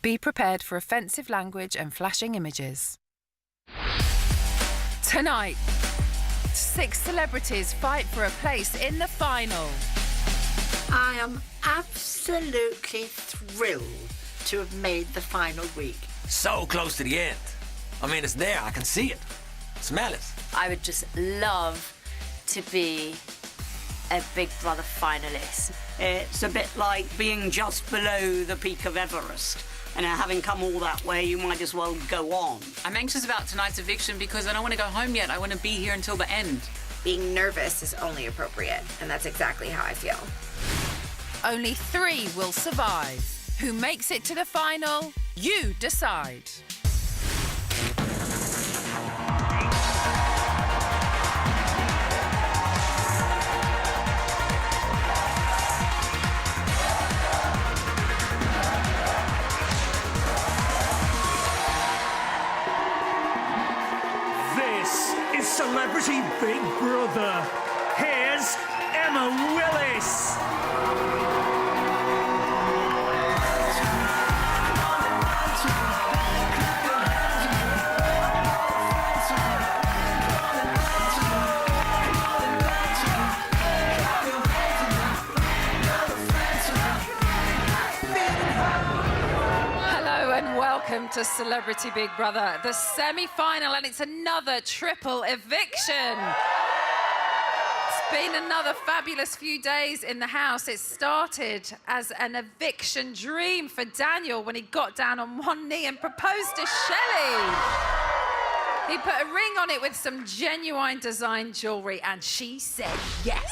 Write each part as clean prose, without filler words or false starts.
Be prepared for offensive language and flashing images. Tonight, 6 celebrities fight for a place in the final. I am absolutely thrilled to have made the final week. So close to the end. I mean, it's there. I can see it. Smell it. I would just love to be a Big Brother finalist. It's a bit like being just below the peak of Everest. And having come all that way, you might as well go on. I'm anxious about tonight's eviction because I don't want to go home yet. I want to be here until the end. Being nervous is only appropriate, and that's exactly how I feel. Only 3 will survive. Who makes it to the final? You decide. Celebrity Big Brother. Here's Emma Willis. Welcome to Celebrity Big Brother, the semi-final, and it's another triple eviction. It's been another fabulous few days in the house. It started as an eviction dream for Daniel when he got down on one knee and proposed to Shelley. He put a ring on it with some genuine design jewellery, and she said yes.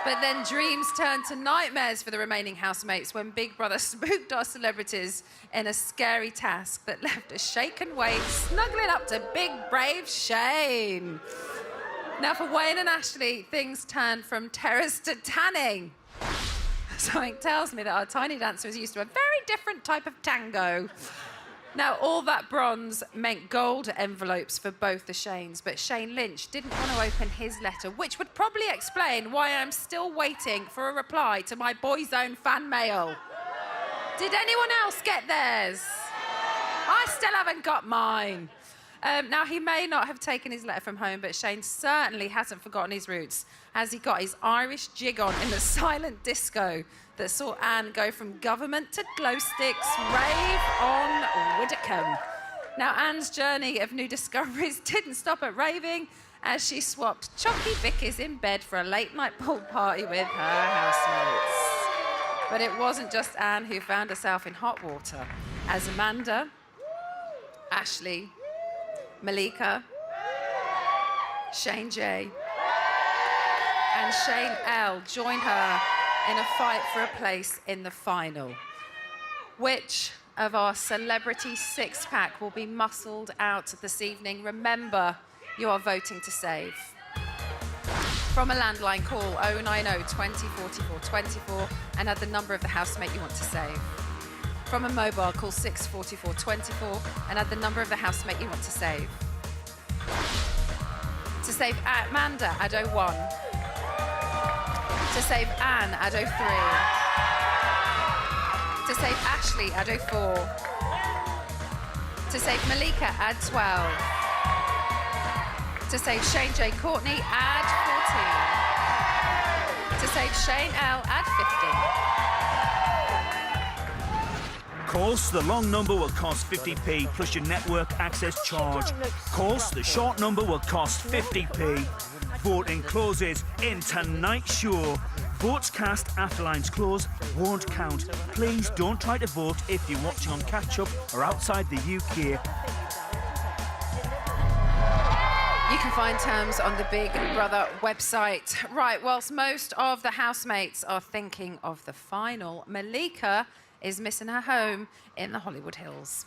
But then dreams turned to nightmares for the remaining housemates when Big Brother spooked our celebrities in a scary task that left a shaken Wayne snuggling up to big, brave Shane. Now, for Wayne and Ashley, things turned from terrors to tanning. Something tells me that our tiny dancer is used to a very different type of tango. Now, all that bronze meant gold envelopes for both the Shanes, but Shane Lynch didn't want to open his letter, which would probably explain why I'm still waiting for a reply to my Boy's Own fan mail. Did anyone else get theirs? I still haven't got mine. Now, he may not have taken his letter from home, but Shane certainly hasn't forgotten his roots, as he got his Irish jig on in the silent disco that saw Anne go from government to glow sticks, rave on Widdicombe. Now, Anne's journey of new discoveries didn't stop at raving, as she swapped Chocky Vickies in bed for a late-night pool party with her housemates. But it wasn't just Anne who found herself in hot water, as Amanda, Ashley, Malika, Shane J, and Shane L joined her in a fight for a place in the final. Which of our celebrity six-pack will be muscled out this evening? Remember, you are voting to save. From a landline, call 090 20 44 24 and add the number of the housemate you want to save. From a mobile, call 644 24 and add the number of the housemate you want to save. To save Amanda, add 01. To save Anne, add 03. To save Ashley, add 04. To save Malika, add 12. To save Shane J. Courtney, add 14. To save Shane L, add 15. Course, the long number will cost 50p plus your network access charge. Course, the short number will cost 50p. Voting closes in tonight's show. Votes cast after lines close won't count. Please don't try to vote if you're watching on catch-up or outside the UK. You can find terms on the Big Brother website. Right, whilst most of the housemates are thinking of the final, Malika is missing her home in the Hollywood Hills.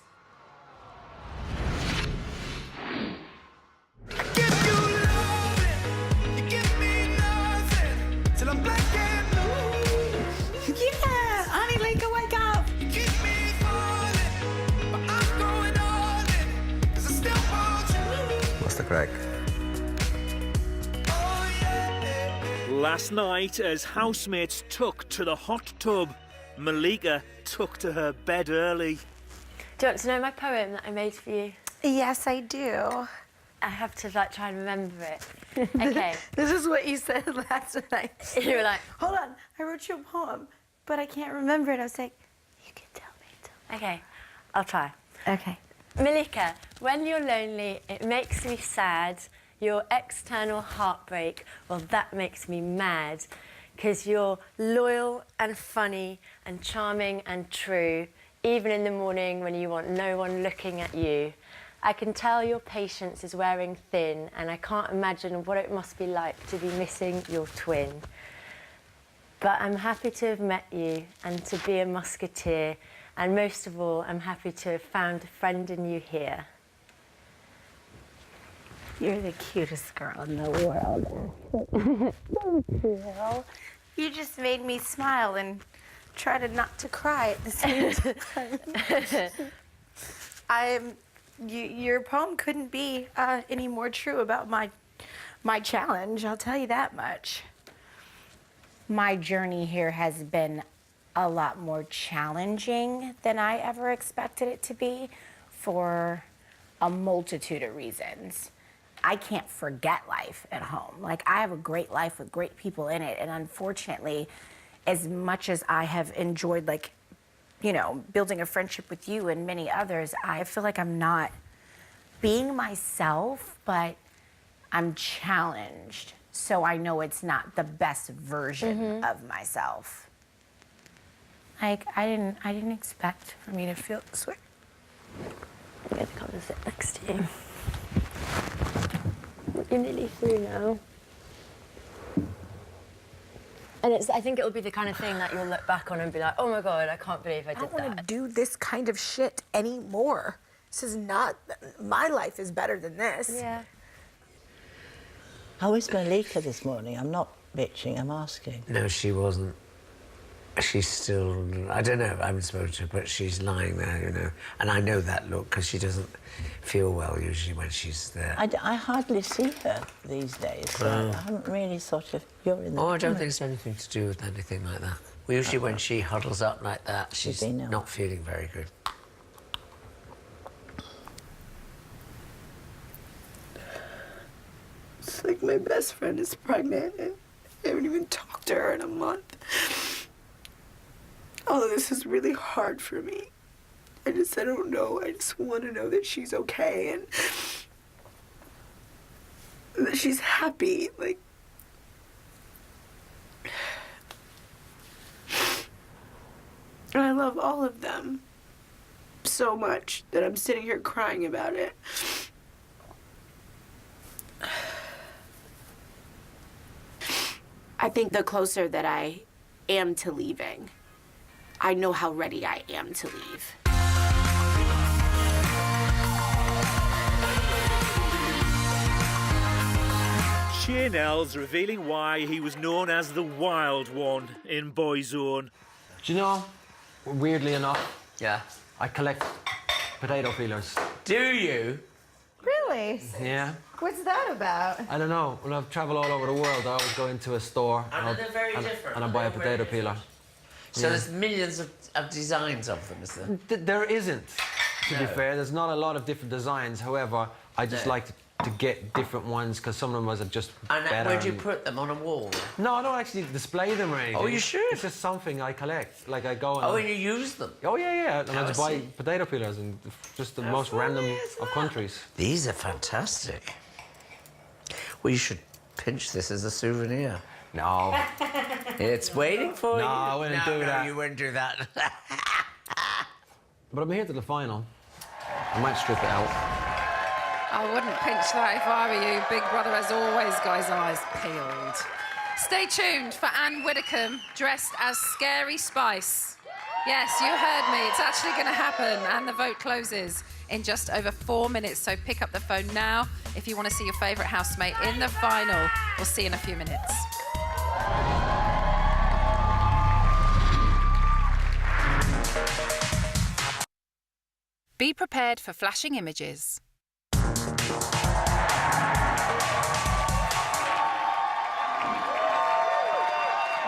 Yeah, Annie Lika, wake up! What's the crack? Last night, as housemates took to the hot tub, Malika took to her bed early. Do you want to know my poem that I made for you? Yes, I do. I have to like try and remember it. Okay. This is what you said last night. You were like, Hold on, I wrote you a poem, but I can't remember it. I was like, you can tell me. okay, I'll try. Okay. Malika, when you're lonely, it makes me sad. Your external heartbreak, well, that makes me mad. 'Cause you're loyal and funny and charming and true, even in the morning when you want no one looking at you. I can tell your patience is wearing thin, and I can't imagine what it must be like to be missing your twin. But I'm happy to have met you and to be a musketeer, and most of all, I'm happy to have found a friend in you here. You're the cutest girl in the world. Thank you. You just made me smile and try to not to cry at the same time. Your poem couldn't be any more true about my challenge, I'll tell you that much. My journey here has been a lot more challenging than I ever expected it to be for a multitude of reasons. I can't forget life at home. Like, I have a great life with great people in it, and unfortunately, as much as I have enjoyed, like, you know, building a friendship with you and many others, I feel like I'm not being myself, but I'm challenged. So I know it's not the best version of myself. Like, I didn't expect for me to feel this way. I'm gonna come and sit next to you. You're nearly through now. And I think it'll be the kind of thing that you'll look back on and be like, oh my God, I can't believe I did I don't want to that. do this kind of shit anymore. This is not, my life is better than this. Yeah. How is Malika this morning? I'm not bitching, I'm asking. No, she wasn't. She's still, I don't know, I haven't spoken to her, but she's lying there, you know. And I know that look, because she doesn't feel well usually when she's there. I hardly see her these days, so I haven't really sort of, you're in the... Oh, I don't think it's anything to do with anything like that. Well, usually when she huddles up like that, she's not feeling very good. It's like my best friend is pregnant and I haven't even talked to her in a month. All of this is really hard for me. I don't know. I just want to know that she's okay and that she's happy. Like, and I love all of them so much that I'm sitting here crying about it. I think the closer that I am to leaving, I know how ready I am to leave. Chanel's revealing why he was known as the Wild One in Boyzone. Do you know, weirdly enough, I collect potato peelers. Do you? Really? Yeah. What's that about? I don't know. When I've travelled all over the world, I always go into a store And they're very different. and I buy a potato peeler. So there's millions of designs of them, is there? There isn't, to be fair. There's not a lot of different designs. However, I just like to get different ones because some of them are just and better. where do you put them, on a wall? No, I don't actually display them or anything. Oh, you should. It's just something I collect. Like I go and... Oh, and you use them? Oh, yeah. And I just buy see. potato peelers in just the most random of countries. These are fantastic. Well, you should pinch this as a souvenir. No. It's waiting for you. No, I wouldn't do that. No, you wouldn't do that. But I'm here to the final. I might strip it out. I wouldn't pinch that if I were you. Big Brother has always got his eyes peeled. Stay tuned for Anne Widdecombe dressed as Scary Spice. Yes, you heard me. It's actually going to happen, and the vote closes in just over 4 minutes. So pick up the phone now if you want to see your favourite housemate in the final. We'll see you in a few minutes. Be prepared for flashing images.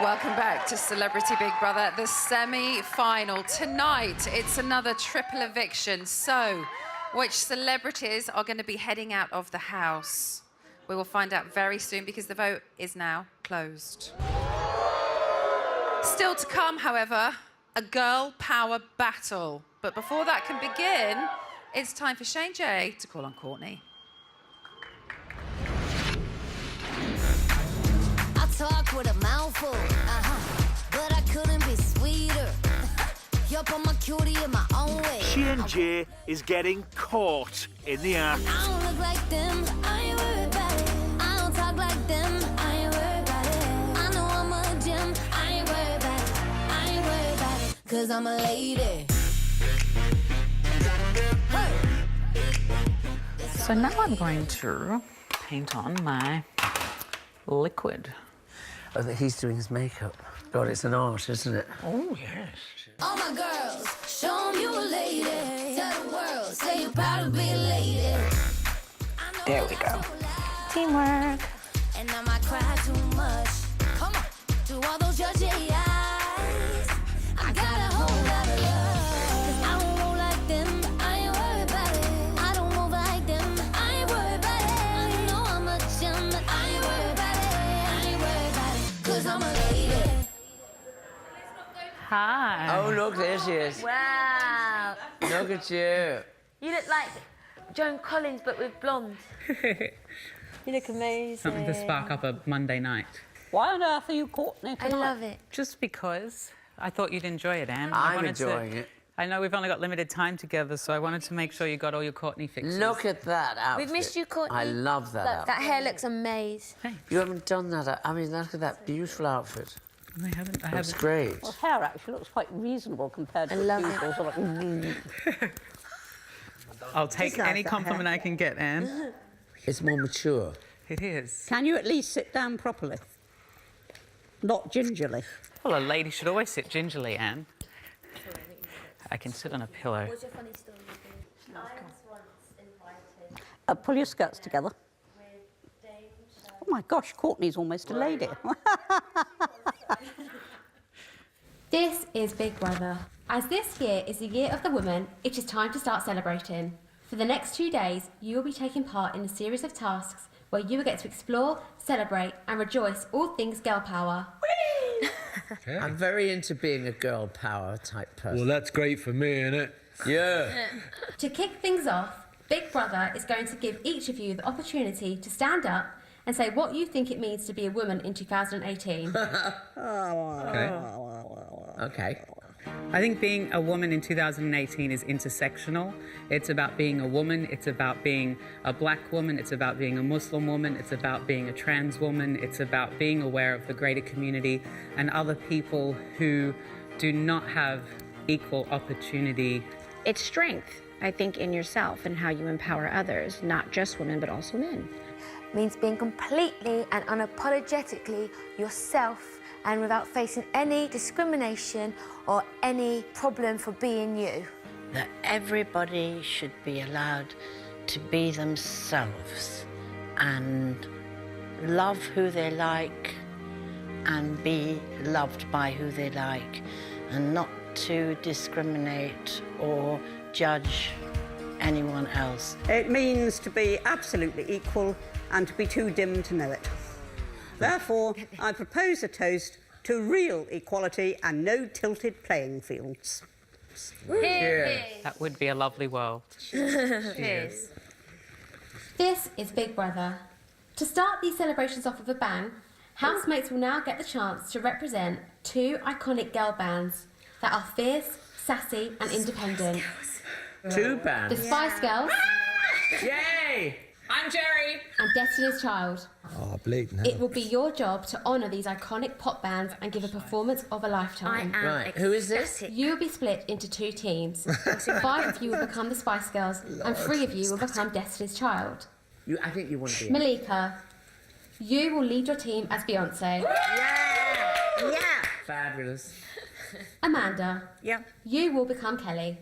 Welcome back to Celebrity Big Brother, the semi-final. Tonight, it's another triple eviction. So, which celebrities are going to be heading out of the house? We will find out very soon because the vote is now closed. Still to come, however, a girl power battle. But before that can begin, it's time for Shane J to call on Courtney. Talk with a mouthful, but I couldn't be sweeter. You're on my cutie in my own way. Shane J is getting caught in the act. I don't look like them, I ain't worried about it. I don't talk like them, I ain't worried about it. I know I'm a gem, I ain't worried about it. I ain't worried about it, 'cause I'm a lady. So now I'm going to paint on my liquid. Oh, that he's doing his makeup. God, it's an art, isn't it? Oh, yes. All my girls, show 'em you a lady. Tell the world, say you're proud to be a lady. There we go. Teamwork. And I might cry too much. Come on, to all those judgy eyes. I got a whole lot of love. 'Cause I don't roll like them, I ain't worried about it. I don't move like them, I ain't worried about it. I know I'm a gem, but I ain't worried about it. I ain't worried about it, 'cause I'm a lady. Hi. Oh, look, there she is. Wow. Look at you. You look like Joan Collins, but with blonde. You look amazing. Something to spark up a Monday night. Why on earth are you Courtney I tonight? love it. Just because I thought you'd enjoy it, Anne. I'm enjoying it. I know we've only got limited time together, so I wanted to make sure you got all your Courtney fixes. Look at that outfit. We've missed you, Courtney. I love that outfit. That hair looks amazing. You haven't done that. I mean, look at that beautiful outfit. I haven't. Looks great. Well, hair actually looks quite reasonable compared to love usual it. sort of... I'll take like any that compliment I can get, Anne. It's more mature. It is. Can you at least sit down properly? Not gingerly. Well, a lady should always sit gingerly, Anne. I can sit on a pillow. What's your funny story? I was once invited Pull your skirts together. with Dame Oh my gosh, Courtney's almost a lady. This is Big Brother. As this year is the year of the woman, it is time to start celebrating. For the next 2 days, you will be taking part in a series of tasks where you will get to explore, celebrate and rejoice all things girl power. Okay. I'm very into being a girl power type person. Well, that's great for me, innit? Yeah. To kick things off, Big Brother is going to give each of you the opportunity to stand up and say what you think it means to be a woman in 2018. Okay. I think being a woman in 2018 is intersectional. It's about being a woman, it's about being a black woman, it's about being a Muslim woman, it's about being a trans woman, it's about being aware of the greater community and other people who do not have equal opportunity. It's strength, I think, in yourself and how you empower others, not just women, but also men. means being completely and unapologetically yourself and without facing any discrimination or any problem for being you. That everybody should be allowed to be themselves and love who they like and be loved by who they like, and not to discriminate or judge anyone else. It means to be absolutely equal and to be too dim to know it. Therefore, I propose a toast to real equality and no tilted playing fields. Cheers. That would be a lovely world. Cheers. This is Big Brother. To start these celebrations off with a bang, housemates will now get the chance to represent two iconic girl bands that are fierce, sassy and independent. Two bands? The Spice Girls. Yay! I'm Jerry. And Destiny's Child. Oh, bleeding It will be your job to honour these iconic pop bands and give a performance of a lifetime. I am right. Who is this? You will be split into two teams. 5 of you will become the Spice Girls and 3 of you will become Destiny's Child. I think you want to be... Malika, you will lead your team as Beyonce. Yeah! Yeah! Fabulous. Amanda, you will become Kelly.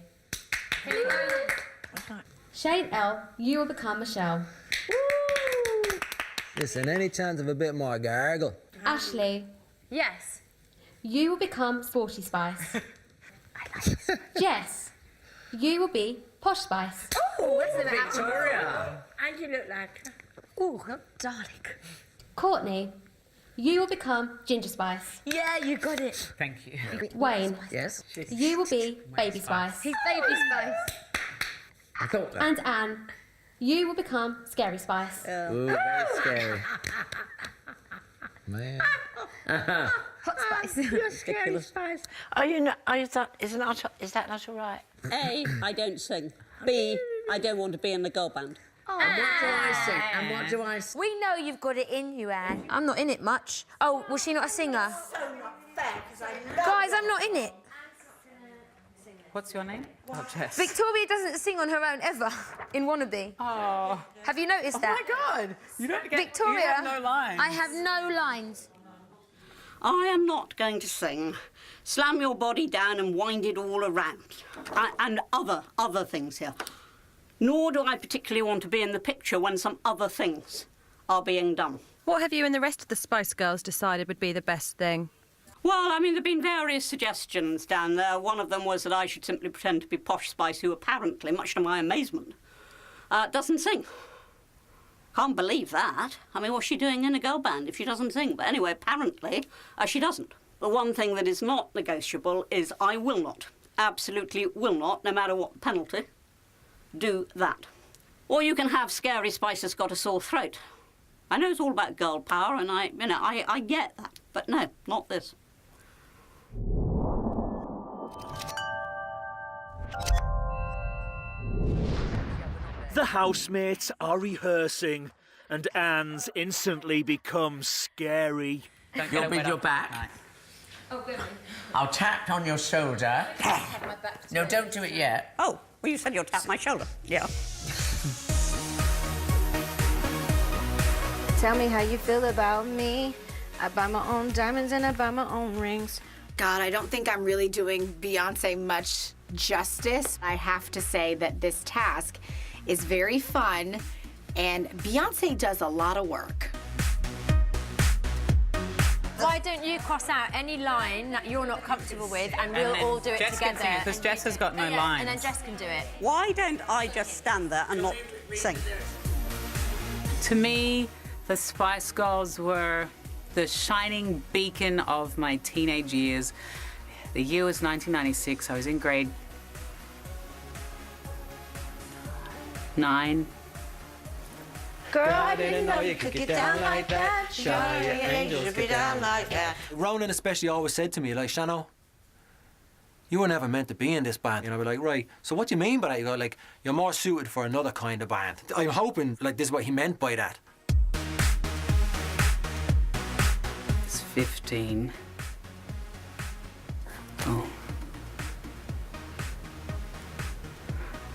Shane L, you will become Michelle. Listen, any chance of a bit more gargle? Ashley, Yes. you will become Sporty Spice. Jess, you will be Posh Spice. Oh, what's the Victoria. And you look like... Oh, darling. Courtney, you will become Ginger Spice. Yeah, you got it. Thank you. Wayne, Yes? you will be Baby Spice. He's Baby Spice. I thought that. And Anne, you will become Scary Spice. Ooh, very scary. Man. Hot Spice. You're Scary Spice. Are you not... Is that not all right? A, I don't sing. B, I don't want to be in the girl band. Oh, And what do I sing? And what do I sing? We know you've got it in you, Anne. I'm not in it much. Oh, was she not a singer? Guys, I'm not in it. What's your name? Oh, Jess. Victoria doesn't sing on her own ever in Wannabe. Oh. Have you noticed that? Oh, my God. You don't get... Victoria, you have no lines. I have no lines. I am not going to sing Slam Your Body Down and Wind It All Around and other things here. Nor do I particularly want to be in the picture when some other things are being done. What have you and the rest of the Spice Girls decided would be the best thing? Well, I mean, there have been various suggestions down there. One of them was that I should simply pretend to be Posh Spice, who apparently, much to my amazement, doesn't sing. Can't believe that. I mean, what's she doing in a girl band if she doesn't sing? But anyway, apparently, she doesn't. The one thing that is not negotiable is I will not, absolutely will not, no matter what the penalty, do that. Or you can have Scary Spice has got a sore throat. I know it's all about girl power, and I get that, but no, not this. The housemates are rehearsing, and Anne's instantly becomes scary. You'll be your back. Oh, good. I'll tap on your shoulder. No, don't do it yet. Oh, well, you said you'll tap my shoulder. Yeah. Tell me how you feel about me. I buy my own diamonds and I buy my own rings. God, I don't think I'm really doing Beyonce much justice. I have to say that this task is very fun, and Beyonce does a lot of work. Why don't you cross out any line that you're not comfortable with, and we'll all do it Jess together? Because Jess has got no lines. And then Jess can do it. Why don't I just stand there and not sing? To me, the Spice Girls were the shining beacon of my teenage years. The year was 1996. I was in grade 9. Girl, I didn't know you could get down like that. Shine your angels, be down like that. Ronan especially always said to me, like, Shano, you were never meant to be in this band. And I'd be like, right, so what do you mean by that? You go, like, you're more suited for another kind of band. I'm hoping, like, this is what he meant by that. It's 15. Oh.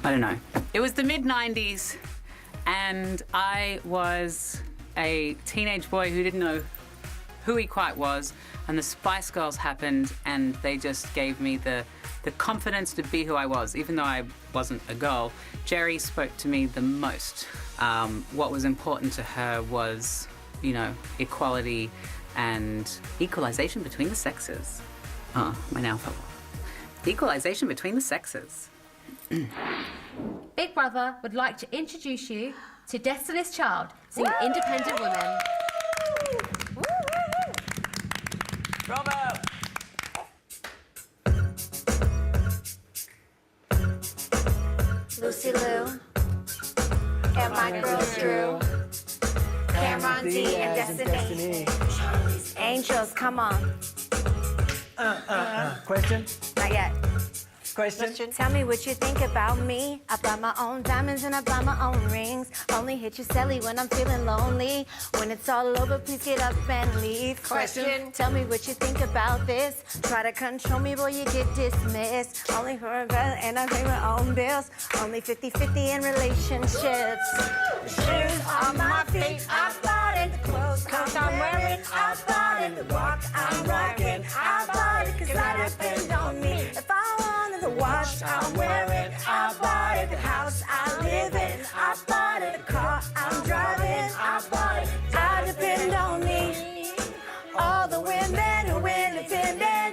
I don't know. It was the mid-90s, and I was a teenage boy who didn't know who he quite was, and the Spice Girls happened, and they just gave me the confidence to be who I was. Even though I wasn't a girl, Jerry spoke to me the most. What was important to her was, you know, equality and equalization between the sexes. Oh, my nail fell off. Equalization between the sexes. Big Brother would like to introduce you to Destiny's Child, singing Independent Woman. Bravo! Lucy Lou and my girls Drew, Cameron D and Destiny. Angels, come on. Question? Not yet. Question? Tell me what you think about me. I buy my own diamonds and I buy my own rings. Only hit you silly when I'm feeling lonely. When it's all over, please get up and leave. Question. Tell me what you think about this. Try to control me, boy, you get dismissed. Only for a bell and I pay my own bills. Only 50-50 in relationships. The shoes on my feet, I bought it. The clothes I'm wearing, I bought it. The walk I'm rocking, I bought it. Cause that depends on me. If I wanted the watch I'm wearing, I bought it. The house I live in, I bought it. The car I'm driving, I bought it. I depend on me. All the women who independent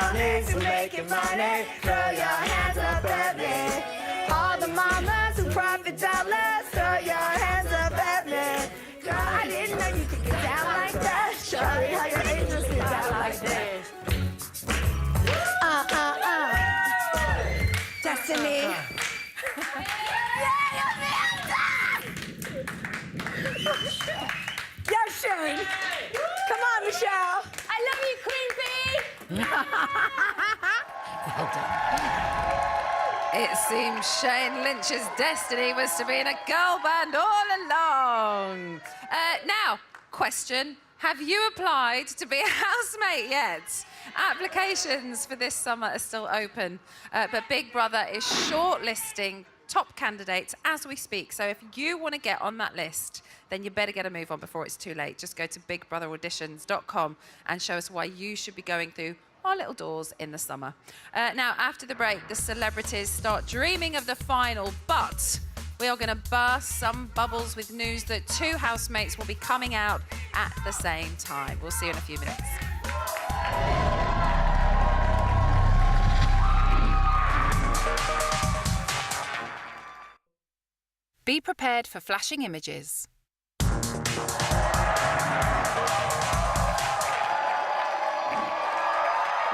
Honey's making money. Throw your hands up at me. All the mamas who profit dollars, throw your hands up at me. Girl, I didn't know you could get down like that. Show me how your angels get down like this. Destiny. Yeah, Shane. Come on, Michelle. I love you, Queen Bee. It seems Shane Lynch's destiny was to be in a girl band all along. Now, question. Have you applied to be a housemate yet? Applications for this summer are still open, but Big Brother is shortlisting top candidates as we speak. So if you want to get on that list, then you better get a move on before it's too late. Just go to bigbrotherauditions.com and show us why you should be going through our little doors in the summer. Now, after the break, the celebrities start dreaming of the final, but we are going to burst some bubbles with news that 2 housemates will be coming out at the same time. We'll see you in a few minutes. Be prepared for flashing images.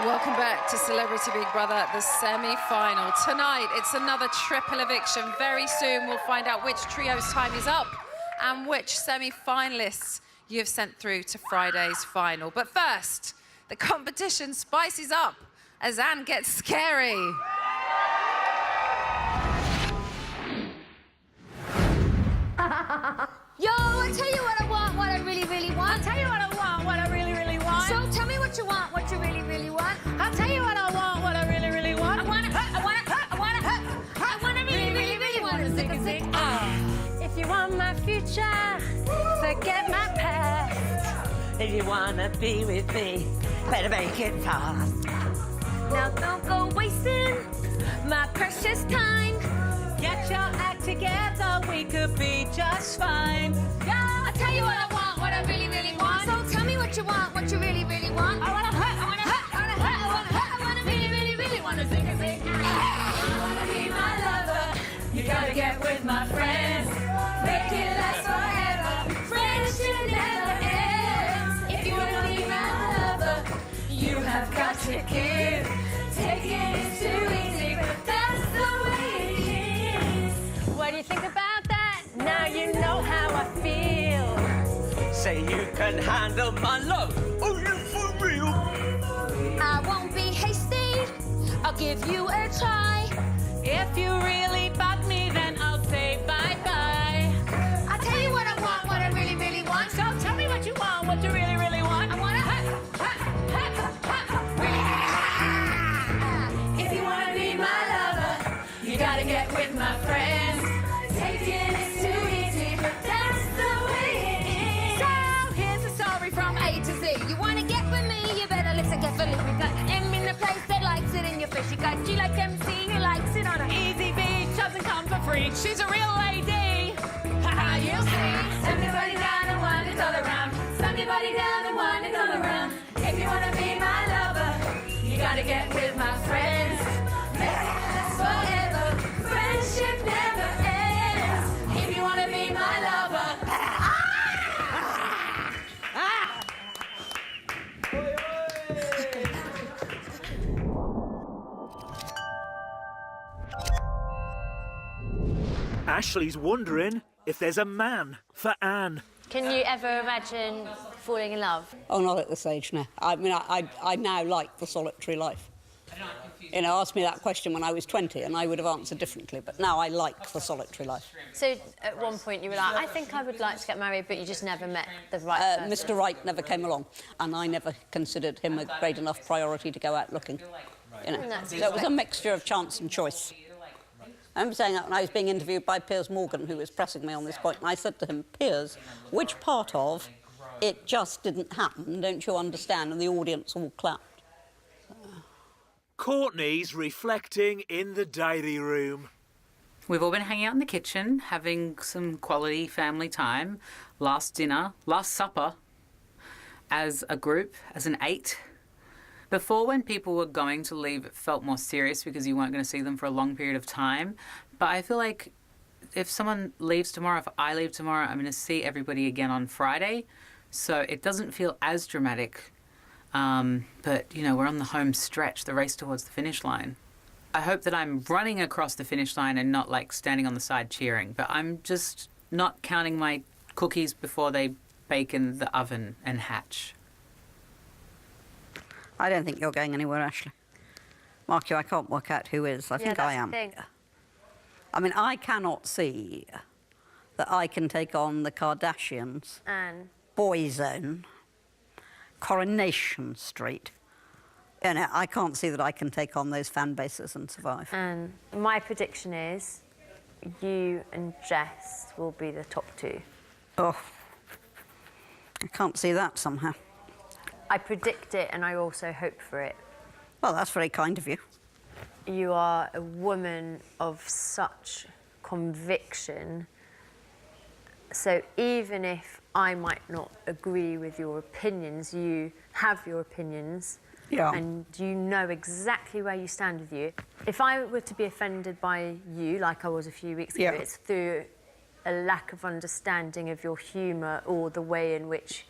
Welcome back to Celebrity Big Brother, the semi-final. Tonight, it's another triple eviction. Very soon, we'll find out which trio's time is up and which semi-finalists you have sent through to Friday's final. But first, the competition spices up as Anne gets scary. Yo, I tell you what I want, what I really, really want. I'll tell you what I want, what I really, really want. So tell me what you want, what you really, really want. I'll tell you what I want, what I really, really want. I wanna really, really, really want to sick. If you want my future, forget my past. If you wanna be with me, better make it fast. Now don't go wasting my precious time. Get your act together, we could be just fine. Yeah, I'll tell you what I want, what I really, really want. So tell me what you want, what you really, really want. I wanna really, really, really want to sing. I wanna be my lover. You gotta get with my friends. Make it last forever. Friendship never ends. If you wanna be my lover, you have got to give. Taking is too easy, but that's the way it is. What do you think about that? Now you know how I feel. Say you can handle my love. Oh, you for real? I won't be hasty. I'll give you a try. If you really bug me, then I'll say bye-bye. I'll tell you what I want, what I really, really want. So tell me what you want, what you really, really want. I wanna If you wanna be my lover, you gotta get with my friends. Taking is too easy, but that's the way it is. So here's a story from A to Z. You wanna get with me, you better listen carefully. We got M in the place that likes it in your face. You got G like MC who likes it on a Easy B doesn't come for free. She's a real lady. Haha, you'll see. Send your body down and wind it all around. Send your body down and wind it all around. If you wanna be my lover, you gotta get with my friends. Make it last forever. Friendship never ends. If you wanna be my lover. Ashley's wondering if there's a man for Anne. Can you ever imagine falling in love? Oh, not at this age now. I mean, I now like the solitary life. You know, ask me that question when I was 20 and I would have answered differently, but now I like the solitary life. So at one point you were like, I think I would like to get married, but you just never met the right person. Mr. Right never came along, and I never considered him a great enough priority to go out looking. You know, so it was a mixture of chance and choice. I remember saying that when I was being interviewed by Piers Morgan, who was pressing me on this point, and I said to him, Piers, which part of it just didn't happen, don't you understand? And the audience all clapped. Courtney's reflecting in the diary room. We've all been hanging out in the kitchen, having some quality family time. Last dinner, last supper, as a group, as an 8. Before, when people were going to leave, it felt more serious because you weren't going to see them for a long period of time. But I feel like if someone leaves tomorrow, if I leave tomorrow, I'm going to see everybody again on Friday. So it doesn't feel as dramatic. But, you know, we're on the home stretch, the race towards the finish line. I hope that I'm running across the finish line and not, like, standing on the side cheering. But I'm just not counting my cookies before they bake in the oven and hatch. I don't think you're going anywhere, Ashley. Mark you, I can't work out who is. I think I am. I mean, I cannot see that I can take on the Kardashians, Boyzone, Coronation Street. You know, I can't see that I can take on those fan bases and survive. And my prediction is you and Jess will be the top two. Oh, I can't see that somehow. I predict it and I also hope for it. Well, that's very kind of you. You are a woman of such conviction. So even if I might not agree with your opinions, you have your opinions. Yeah. And you know exactly where you stand with you. If I were to be offended by you, like I was a few weeks ago, it's through a lack of understanding of your humour or the way in which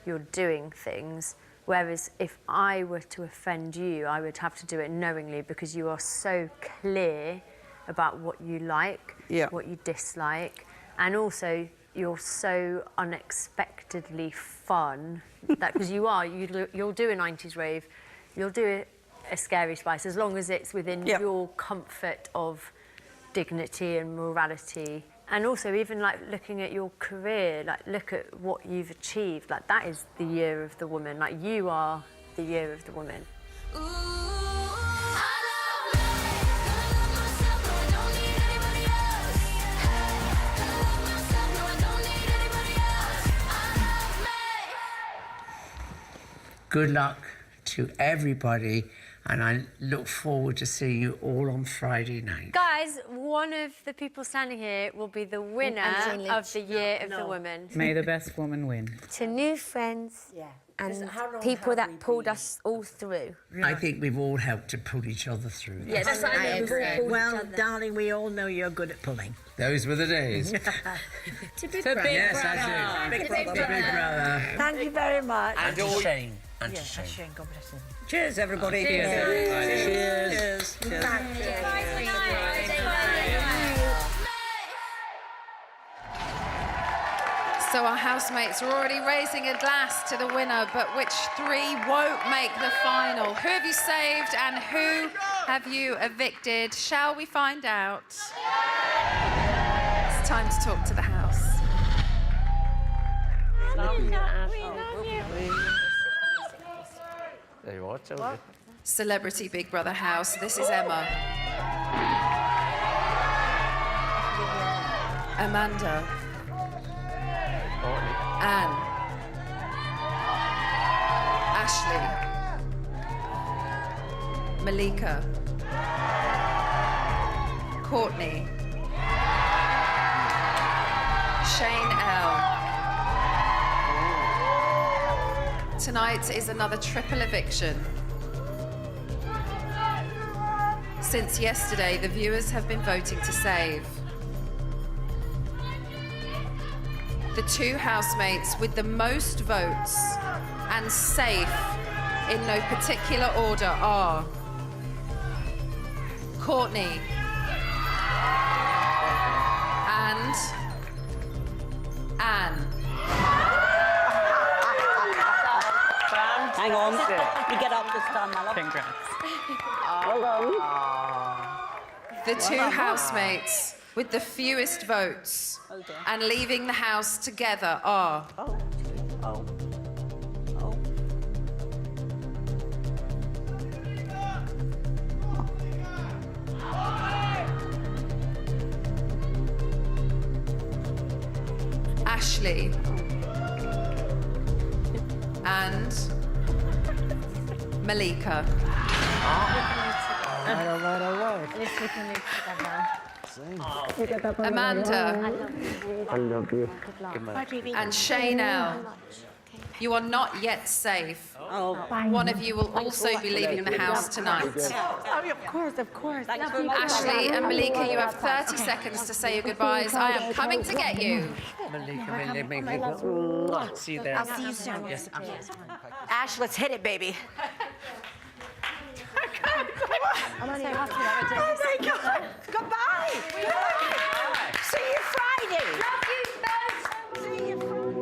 you're doing things. Whereas if I were to offend you, I would have to do it knowingly because you are so clear about what you like, what you dislike, and also you're so unexpectedly fun. That because you'll do a 90s rave, you'll do a Scary Spice as long as it's within your comfort of dignity and morality. And also, even like looking at your career, like look at what you've achieved. Like that is the year of the woman. Like you are the year of the woman. Good luck to everybody, and I look forward to seeing you all on Friday night. Guys, one of the people standing here will be the winner of the Year of the Woman. May the best woman win. To new friends and people that pulled us all through. I think we've all helped to pull each other through. Yeah, that's what I mean. Well, darling, we all know you're good at pulling. Those were the days. To Big Brother. Yes, I do. Big Brother. Big Brother. Thank you very much. And to Shane. And to Yes, Shane. Shane, God bless him. Cheers, everybody. Cheers, everybody. Cheers. So our housemates are already raising a glass to the winner, but which three won't make the final? Who have you saved and who have you evicted? Shall we find out? It's time to talk to the house. There you are, told you. Celebrity Big Brother house. This is Emma. Amanda. Anne. Ashley. Malika. Courtney. Shane L. Tonight is another triple eviction. Since yesterday, the viewers have been voting to save. The two housemates with the most votes and safe in no particular order are Courtney and Anne. Hang on. You get up this time, my love. Congrats. The two housemates with the fewest votes and leaving the house together are Ashley and Malika. Amanda I love you. and Shane L. You are not yet safe. Oh, One of you will also be leaving the house tonight. Oh, of course, of course. Ashley and Malika, you have 30 seconds to say your goodbyes. I am coming to get you. Malika. See you there. I'll see you soon. Yes, Ash, let's hit it, baby. I'm only half an Oh my God! Goodbye. See you Friday. Love you, guys. See you Friday.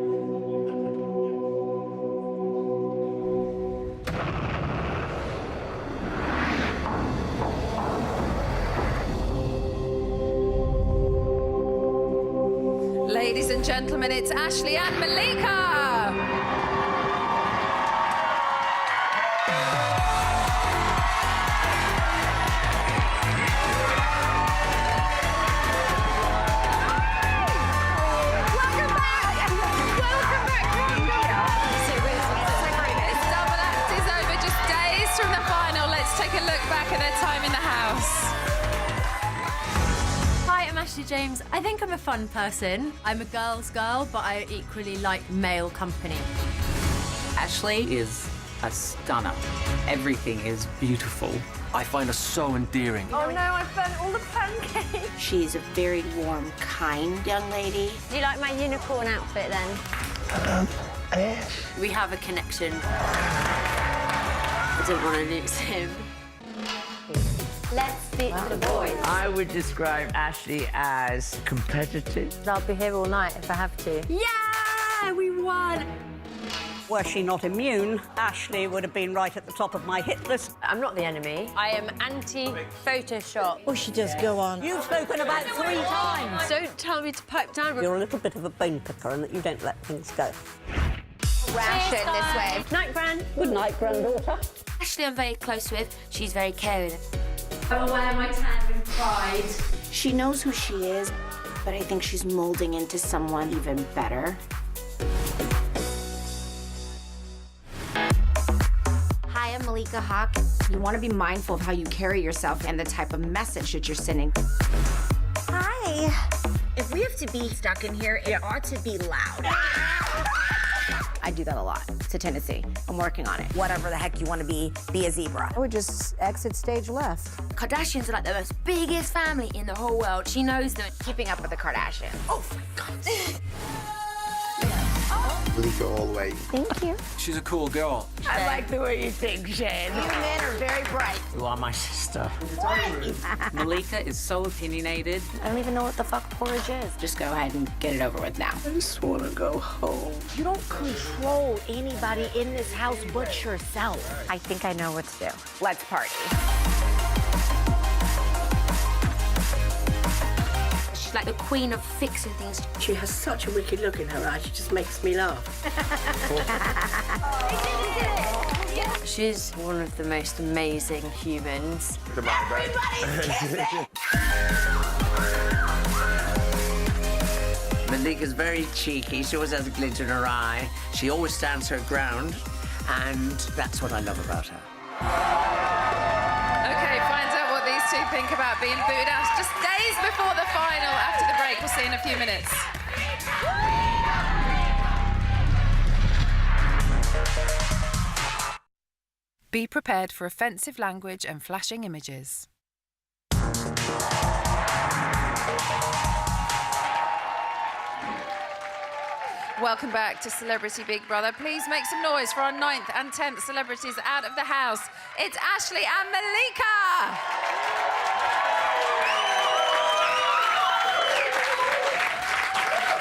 Ladies and gentlemen, it's Ashley and Malika. Take a look back at their time in the house. Hi, I'm Ashley James. I think I'm a fun person. I'm a girl's girl, but I equally like male company. Ashley is a stunner. Everything is beautiful. I find her so endearing. Oh no, I've burnt all the pancakes. She's a very warm, kind young lady. Do you like my unicorn outfit then? We have a connection. I don't want to lose him. Let's speak to the boys. I would describe Ashley as competitive. I'll be here all night if I have to. Yeah, we won. Were she not immune, Ashley would have been right at the top of my hit list. I'm not the enemy. I am anti-Photoshop. Oh, she does go on. You've spoken about 3 times. Don't tell me to pipe down. You're a little bit of a bone picker and that you don't let things go. Ration this way. Night, Gran. Good night, granddaughter. Ashley I'm very close with. She's very caring. I'm aware my tan and pride. She knows who she is, but I think she's molding into someone even better. Hi, I'm Malika Hawk. You want to be mindful of how you carry yourself and the type of message that you're sending. Hi. If we have to be stuck in here, it ought to be loud. I do that a lot. It's a tendency. I'm working on it. Whatever the heck you want to be a zebra. I would just exit stage left. Kardashians are like the most biggest family in the whole world. She knows them. Keeping up with the Kardashians. Oh my God. Malika all the way. Thank you. She's a cool girl. I like the way you think, Shane. You men are very bright. You are my sister. Malika is so opinionated. I don't even know what the fuck porridge is. Just go ahead and get it over with now. I just want to go home. You don't control anybody in this house but yourself. I think I know what to do. Let's party. She's like the queen of fixing things. She has such a wicked look in her eye. She just makes me laugh. She's one of the most amazing humans. Malika's very cheeky. She always has a glint in her eye. She always stands her ground, and that's what I love about her. Okay, find out what these two think about being booed out just days before the final. After the break, we'll see in a few minutes. Be prepared for offensive language and flashing images. Welcome back to Celebrity Big Brother. Please make some noise for our 9th and 10th celebrities out of the house. It's Ashley and Malika.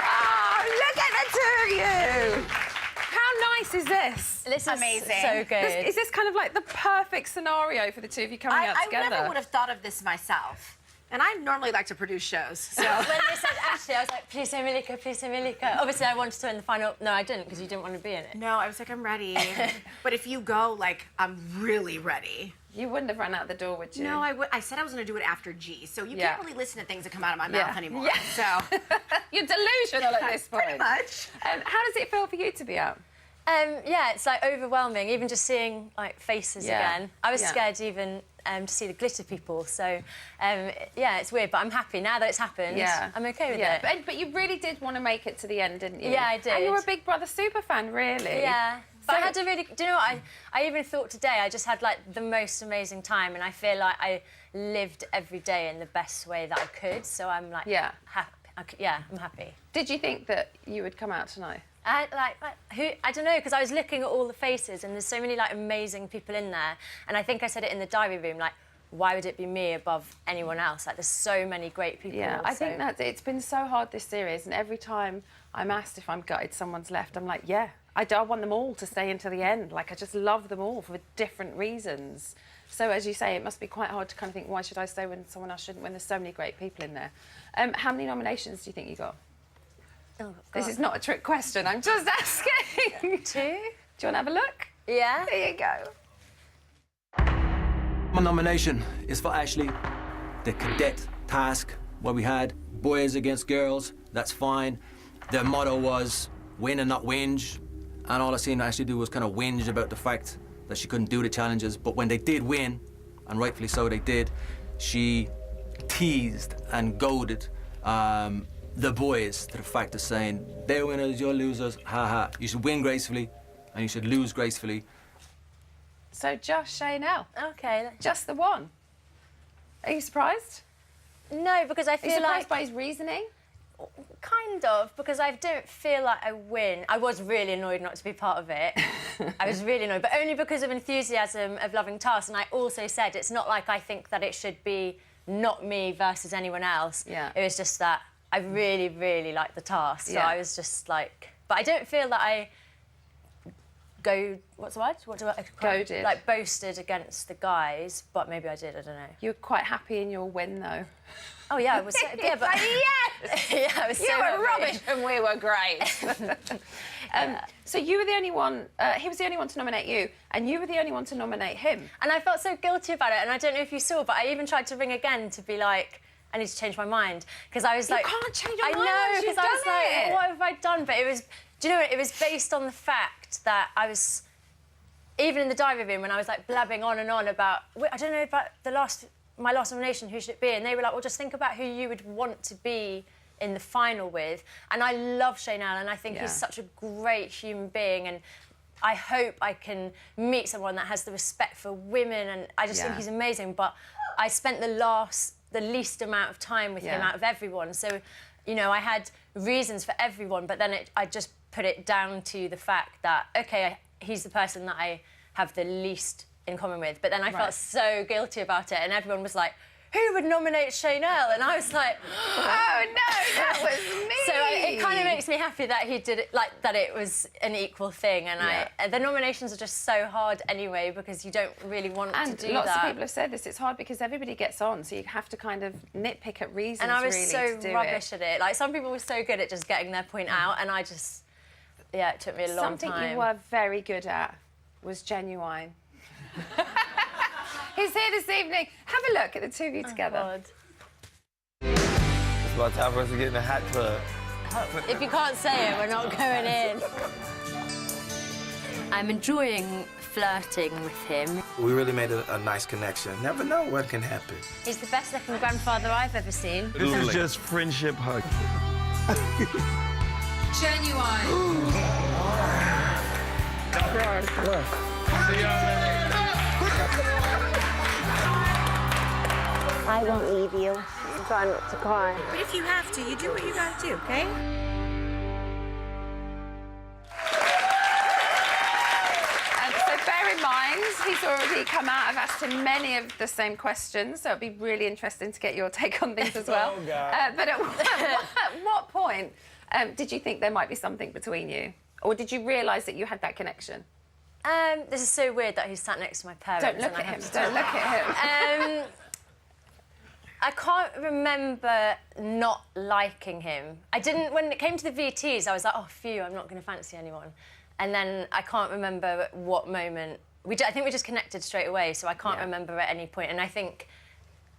Oh, look at the two of you. How nice is this? This is amazing. So good. Is this kind of like the perfect scenario for the two of you coming out together? I never would have thought of this myself. And I normally like to produce shows, so... When they said Ashley, I was like, please say Malika, please say Malika. Obviously, I wanted to in the final. No, I didn't, because you didn't want to be in it. No, I was like, I'm ready. But if you go, like, I'm really ready. You wouldn't have run out the door, would you? No, I said I was going to do it after G, so you Yeah. can't really listen to things that come out of my mouth anymore. Yeah. So You're delusional at this point. Pretty much. How does it feel for you to be out? Yeah, it's like overwhelming, even just seeing like faces again. I was scared even to see the glitter people, so yeah, it's weird, but I'm happy now that it's happened. Yeah. I'm okay with it. But you really did want to make it to the end, didn't you? Yeah, I did. And you're a Big Brother super fan, really. Yeah. But I had a really, do you know what, I even thought today I just had like the most amazing time, and I feel like I lived every day in the best way that I could, so I'm like, I'm happy. Did you think that you would come out tonight? I don't know, because I was looking at all the faces, and there's so many like amazing people in there, and I think I said it in the diary room, like, why would it be me above anyone else? Like, there's so many great people. Yeah, I think that it's been so hard this series, and every time I'm asked if I'm gutted someone's left, I'm like, yeah, I want them all to stay until the end. Like, I just love them all for different reasons. So, as you say, it must be quite hard to kind of think, why should I stay when someone else shouldn't, when there's so many great people in there? How many nominations do you think you got? Oh, God. This is not a trick question, I'm just asking. 2? Do you want to have a look? Yeah. There you go. My nomination is for Ashley, the cadet task, where we had boys against girls, that's fine. Their motto was win and not whinge, and all I seen Ashley do was kind of whinge about the fact that she couldn't do the challenges, but when they did win, and rightfully so they did, she teased and goaded the boys to the fact of saying, they're winners, you're losers, ha. You should win gracefully, and you should lose gracefully. So just Chanel. Okay. Just the one. Are you surprised? No, because I feel Are you surprised like... by his reasoning? Kind of, because I don't feel like I win. I was really annoyed not to be part of it. I was really annoyed, but only because of enthusiasm of loving tasks. And I also said it's not like I think that it should be not me versus anyone else. Yeah. It was just that I really, really liked the task. So I was just like... But I don't feel that I... What's the word? What do I... Goaded. Like, boasted against the guys, but maybe I did, I don't know. You were quite happy in your win, though. Oh, yeah, I was so... Yeah, but... Yes! Yeah, I was so You were happy. rubbish and we were great. So you were the only one... he was the only one to nominate you, and you were the only one to nominate him. And I felt so guilty about it, and I don't know if you saw, but I even tried to ring again to be like, I need to change my mind. Because I was like... You can't change your mind I know, once because you've I was done like, it. what have I done? But it was... Do you know what? It was based on the fact that I was... Even in the diary room, when I was like blabbing on and on about... I don't know about my last nomination, who should it be? And they were like, well, just think about who you would want to be in the final with. And I love Chanel, and I think he's such a great human being, and I hope I can meet someone that has the respect for women, and I just think he's amazing. But I spent the least amount of time with him out of everyone. So, you know, I had reasons for everyone, but then I just put it down to the fact that, OK, he's the person that I have the least in common with. But then I felt so guilty about it, and everyone was like, who would nominate Chanel? And I was like, oh, no, that was me. So it kind of makes me happy that he did it, like, that it was an equal thing. And the nominations are just so hard anyway, because you don't really want to do that. And lots of people have said this, it's hard because everybody gets on, so you have to kind of nitpick at reasons, and I was really, so to do rubbish at it. Like, some people were so good at just getting their point out, and I just, it took me a long time. Something you were very good at was genuine. He's here this evening. Have a look at the two of you together. God. It's about time for us to get in the hot tub. If you can't say it, we're not going in. I'm enjoying flirting with him. We really made a nice connection. Never know what can happen. He's the best looking grandfather I've ever seen. This is just friendship hug. Genuine. I won't leave you. Try not to cry. But if you have to, you do what you gotta do, okay? So bear in mind, he's already come out. I've asked him many of the same questions, so it'd be really interesting to get your take on things as well. Oh, God. But at what point did you think there might be something between you? Or did you realise that you had that connection? This is so weird that he's sat next to my parents. Don't look at him. Don't look at him. I can't remember not liking him. I didn't, when it came to the VTs, I was like, oh, phew, I'm not going to fancy anyone. And then I can't remember what moment. I think we just connected straight away, so I can't remember at any point. And I think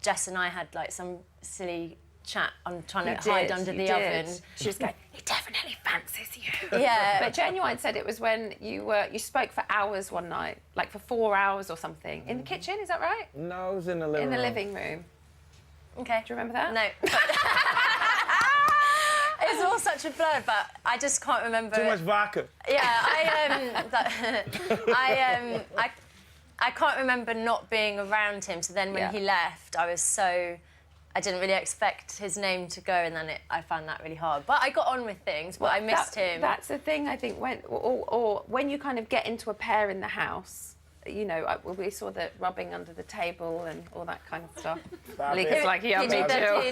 Jess and I had, like, some silly chat on trying to hide under the oven. She was going, he definitely fancies you. Yeah. But Genuine said it was when you spoke for hours one night, like for 4 hours or something. In the kitchen, is that right? No, it was in the living room. In the living room. Okay. Do you remember that? No. It's all such a blur, but I just can't remember. Too much vodka. Yeah, I can't remember not being around him. So then when he left, I didn't really expect his name to go, and then I found that really hard. But I got on with things, but I missed him. That's the thing, I think, when you kind of get into a pair in the house, you know, we saw the rubbing under the table and all that kind of stuff. Malika's like, yeah, me too.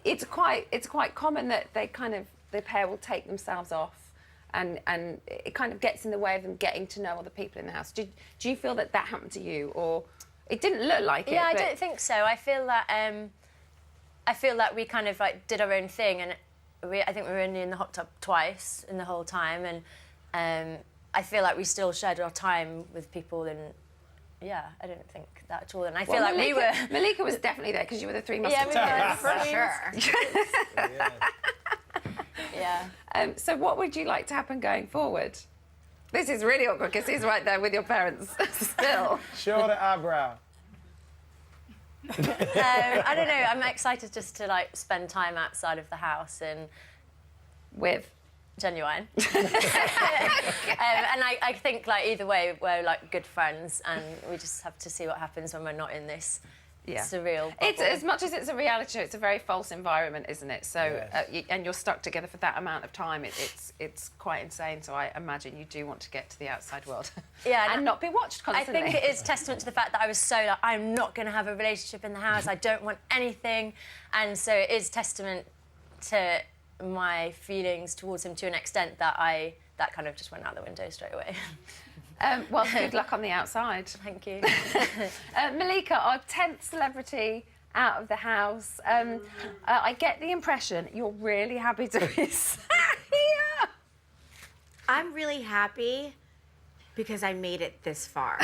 It's quite common that the pair will take themselves off, and it kind of gets in the way of them getting to know other people in the house. Do you feel that happened to you, or it didn't look like it? Yeah, I don't think so. I feel that we kind of like did our own thing, and I think we were only in the hot tub twice in the whole time, and I feel like we still shared our time with people, and I don't think that at all. And I feel like Malika was definitely there because you were the three musketeers. Yeah, for sure. Yeah. So what would you like to happen going forward? This is really awkward because he's right there with your parents still. Show the eyebrow. I don't know. I'm excited just to like spend time outside of the house and with Genuine. And I think like either way we're like good friends, and we just have to see what happens when we're not in this surreal bubble. It's as much as it's a reality show, it's a very false environment, isn't it? So and you're stuck together for that amount of time. It's quite insane. So I imagine you do want to get to the outside world. Yeah, and not be watched constantly. I think it is testament to the fact that I was so like, I'm not going to have a relationship in the house. I don't want anything, and so it is testament to my feelings towards him to an extent that that kind of just went out the window straight away. Well, good luck on the outside. Thank you. Malika, our 10th celebrity out of the house. I get the impression you're really happy to be here. I'm really happy because I made it this far.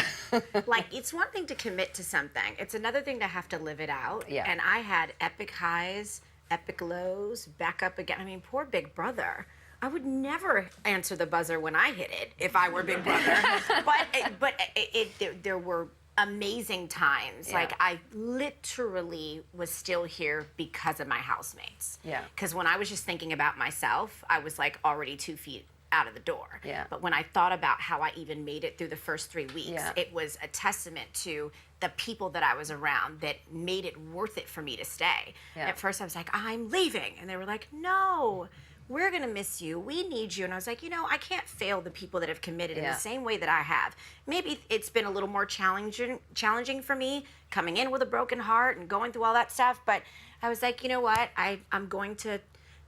Like, it's one thing to commit to something. It's another thing to have to live it out. Yeah. And I had epic highs, epic lows, back up again. I mean, poor Big Brother. I would never answer the buzzer when I hit it if I were Big Brother. There were amazing times. Yeah. Like, I literally was still here because of my housemates. Yeah. Because when I was just thinking about myself, I was like already 2 feet out of the door. Yeah. But when I thought about how I even made it through the first 3 weeks, it was a testament to the people that I was around that made it worth it for me to stay. Yeah. At first I was like, I'm leaving. And they were like, no, we're gonna miss you. We need you. And I was like, you know, I can't fail the people that have committed in the same way that I have. Maybe it's been a little more challenging for me coming in with a broken heart and going through all that stuff. But I was like, you know what? I'm going to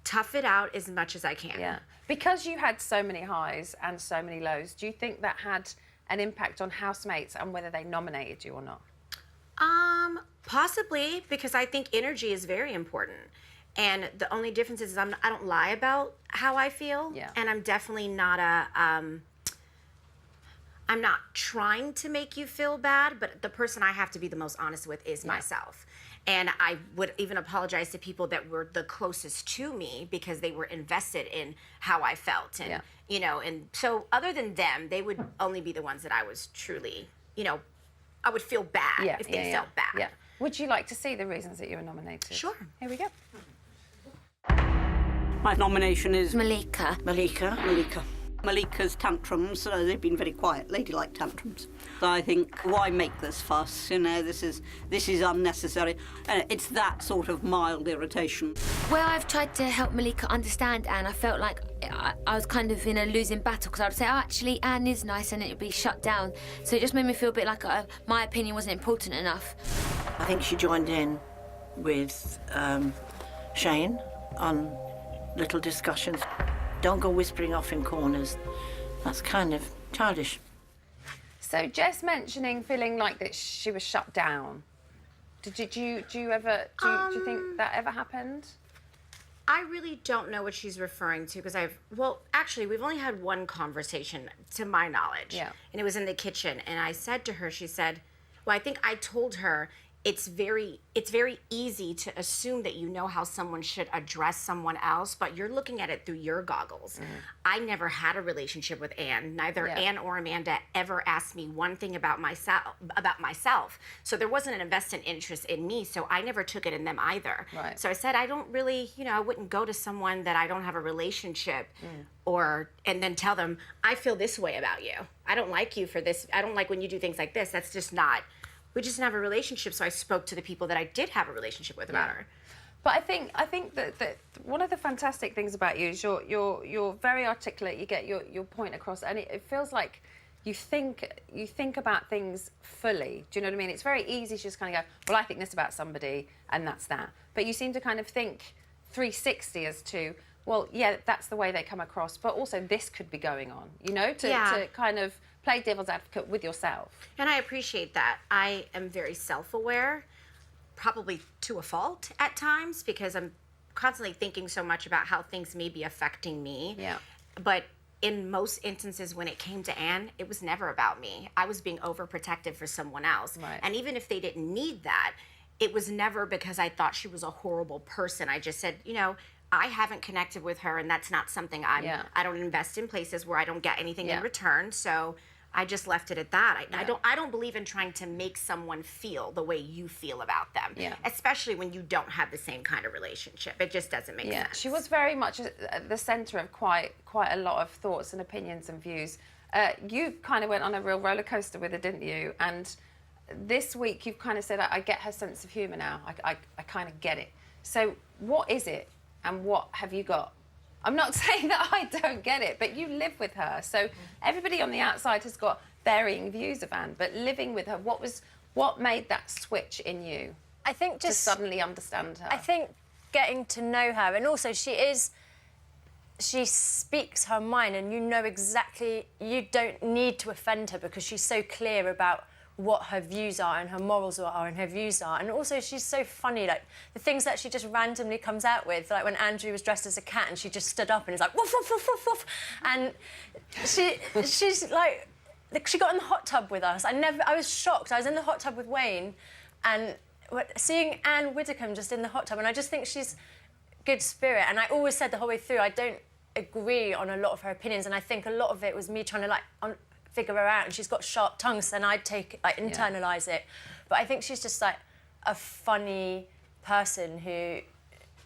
tough it out as much as I can. Yeah. Because you had so many highs and so many lows, do you think that had an impact on housemates and whether they nominated you or not? Possibly, because I think energy is very important. And the only difference is I don't lie about how I feel. Yeah. And I'm definitely not I'm not trying to make you feel bad, but the person I have to be the most honest with is myself. And I would even apologize to people that were the closest to me because they were invested in how I felt. And, you know, and so other than them, they would only be the ones that I was truly, you know, I would feel bad if they felt bad. Yeah. Would you like to see the reasons that you were nominated? Sure. Here we go. My nomination is Malika. Malika's tantrums, they've been very quiet, ladylike tantrums. So I think, why make this fuss? You know, this is unnecessary. It's that sort of mild irritation. Well, I've tried to help Malika understand Anne. I felt like I was kind of in a losing battle because I would say, oh, actually, Anne is nice, and it would be shut down. So it just made me feel a bit like my opinion wasn't important enough. I think she joined in with Shane on little discussions. Don't go whispering off in corners. That's kind of childish. So Jess mentioning feeling like that she was shut down. Do you think that ever happened? I really don't know what she's referring to because actually, we've only had one conversation to my knowledge. Yeah. And it was in the kitchen. And I said to her, she said, well, I think I told her it's very easy to assume that you know how someone should address someone else, but you're looking at it through your goggles. I never had a relationship with Anne. Neither Anne or Amanda ever asked me one thing about myself. So there wasn't an invested interest in me, so I never took it in them either. Right. So I said, I don't really, I wouldn't go to someone that I don't have a relationship and then tell them, I feel this way about you. I don't like you for this. I don't like when you do things like this. That's just not. We just didn't have a relationship, so I spoke to the people that I did have a relationship with about her. But I think that one of the fantastic things about you is you're very articulate. You get your point across, and it feels like you think about things fully. Do you know what I mean? It's very easy to just kind of go, well, I think this about somebody, and that's that. But you seem to kind of think 360 as to, well, yeah, that's the way they come across, but also this could be going on. To kind of play devil's advocate with yourself. And I appreciate that. I am very self-aware, probably to a fault at times, because I'm constantly thinking so much about how things may be affecting me. Yeah. But in most instances, when it came to Anne, it was never about me. I was being overprotective for someone else. Right. And even if they didn't need that, it was never because I thought she was a horrible person. I just said, I haven't connected with her, and that's not something I don't invest in places where I don't get anything in return. So I just left it at that. I don't believe in trying to make someone feel the way you feel about them, especially when you don't have the same kind of relationship. It just doesn't make sense. She was very much at the centre of quite a lot of thoughts and opinions and views. You kind of went on a real roller coaster with her, didn't you? And this week you've kind of said, I get her sense of humour now. I kind of get it. So what is it, and what have you got? I'm not saying that I don't get it, but you live with her. So everybody on the outside has got varying views of Anne, but living with her, what made that switch in you? I think just to suddenly understand her. I think getting to know her, and also she speaks her mind, and you don't need to offend her because she's so clear about what her views are and her morals are and her views are. And also she's so funny, like the things that she just randomly comes out with, like when Andrew was dressed as a cat and she just stood up and is like woof woof woof woof woof, and she's like, she got in the hot tub with us. I was shocked. I was in the hot tub with Wayne and seeing Anne Widdecombe just in the hot tub, and I just think she's good spirit. And I always said the whole way through, I don't agree on a lot of her opinions, and I think a lot of it was me trying to figure her out, and she's got sharp tongue, so then I'd internalise it. But I think she's just like a funny person who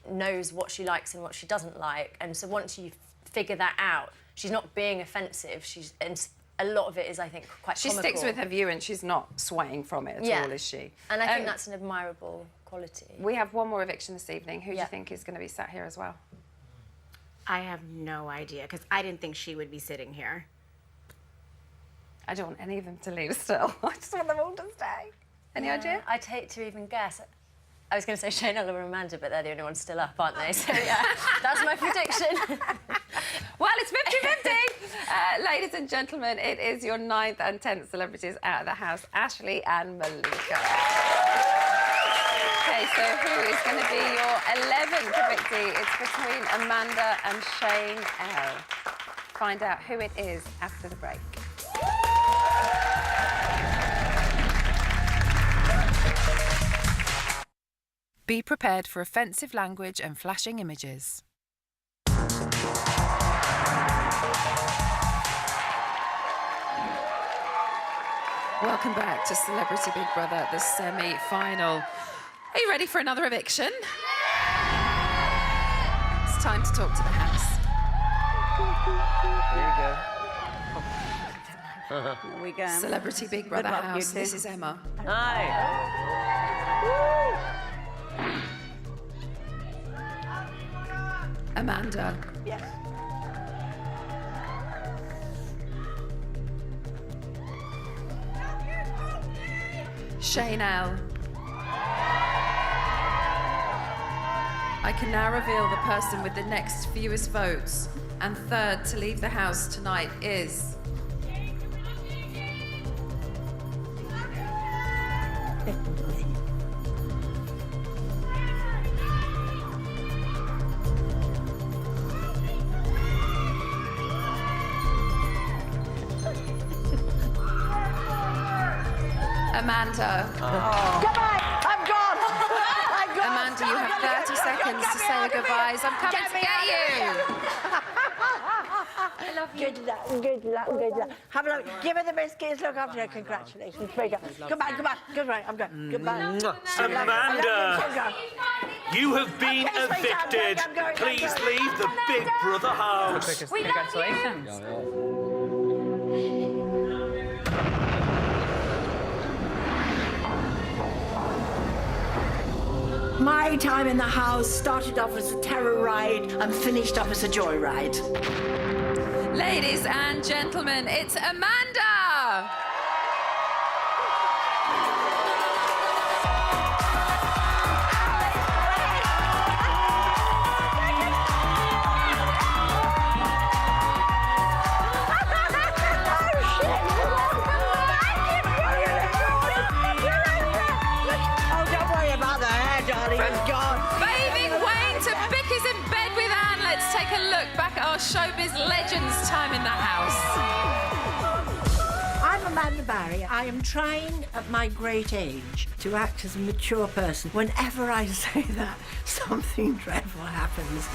knows what she likes and what she doesn't like, and so once you figure that out, she's not being offensive. And a lot of it is, I think, quite She comical. sticks with her view, and she's not swaying from it at all, is she? And I think that's an admirable quality. We have one more eviction this evening. Who do you think is going to be sat here as well? I have no idea, because I didn't think she would be sitting here. I don't want any of them to leave still. I just want them all to stay. Any idea? I'd hate to even guess. I was going to say Shane, Ella and Amanda, but they're the only ones still up, aren't they? So, yeah, that's my prediction. Well, it's 50-50. Ladies and gentlemen, it is your 9th and 10th celebrities out of the house, Ashley and Malika. OK, so who is going to be your 11th evictee? It's between Amanda and Shane L. Find out who it is after the break. Be prepared for offensive language and flashing images. Welcome back to Celebrity Big Brother, the semi-final. Are you ready for another eviction? It's time to talk to the house. There you go. Here we go. Celebrity Big Brother luck, house. you two. This is Emma. Amanda. Yes. Shane L. I can now reveal the person with the next fewest votes, and third to leave the house tonight is... Amanda. Goodbye. Amanda, you have 30 seconds to say your goodbyes. I'm coming to get you. I love you. Good luck, good luck, good luck. Have a look. Give her the biscuits. Look after her. Congratulations. Goodbye, goodbye. I'm going. Goodbye. Amanda, you have been evicted. Please leave the Big Brother house. Congratulations. My time in the house started off as a terror ride and finished off as a joyride. Ladies and gentlemen, it's Amanda. Showbiz legends time in the house. I'm Amanda Barry. I am trying at my great age to act as a mature person. Whenever I say that, something dreadful happens.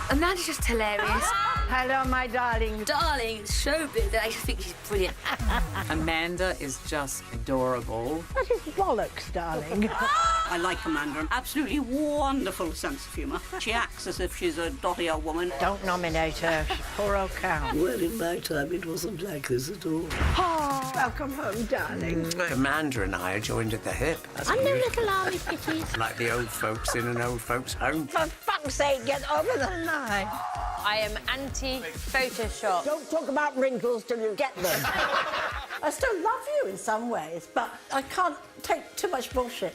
Amanda's just hilarious. Hello, my darling. Darling, showbiz. I just think she's brilliant. Amanda is just adorable. That is bollocks, darling. I like Amanda. An absolutely wonderful sense of humour. She acts as if she's a dotty old woman. Don't nominate her. Poor old cow. Well, in my time, it wasn't like this at all. Oh, welcome home, darling. Amanda and I are joined at the hip. That's I'm no beautiful. little army pitties. Like the old folks in an old folks' home. For fuck's sake, get over the line. I am anti-Photoshop. Don't talk about wrinkles till you get them. I still love you in some ways, but I can't take too much bullshit.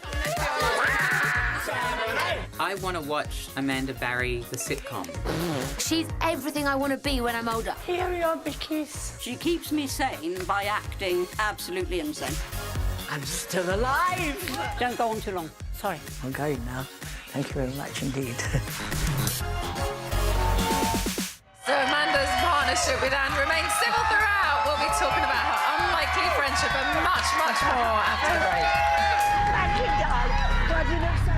I want to watch Amanda Barry, the sitcom. She's everything I want to be when I'm older. Here are your bickies. She keeps me sane by acting absolutely insane. I'm still alive. Don't go on too long. Sorry, I'm going now. Thank you very much indeed. So Amanda's partnership with Anne remains civil throughout. We'll be talking about her unlikely friendship and much, much more after the break. Thank you, darling. God, you look so...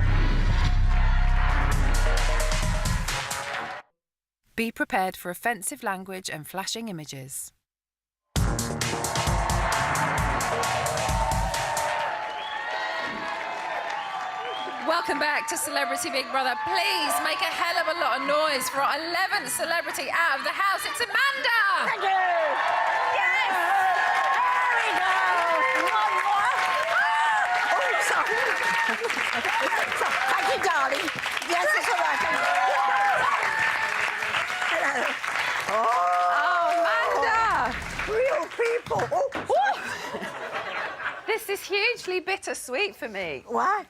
Be prepared for offensive language and flashing images. Welcome back to Celebrity Big Brother. Please make a hell of a lot of noise for our 11th celebrity out of the house. It's Amanda! Thank you! Yes! There we go! One more. Oh, sorry. Thank you, darling. Yes, it's all right. Hello. Oh, Amanda! Real people. Oh. This is hugely bittersweet for me. Why?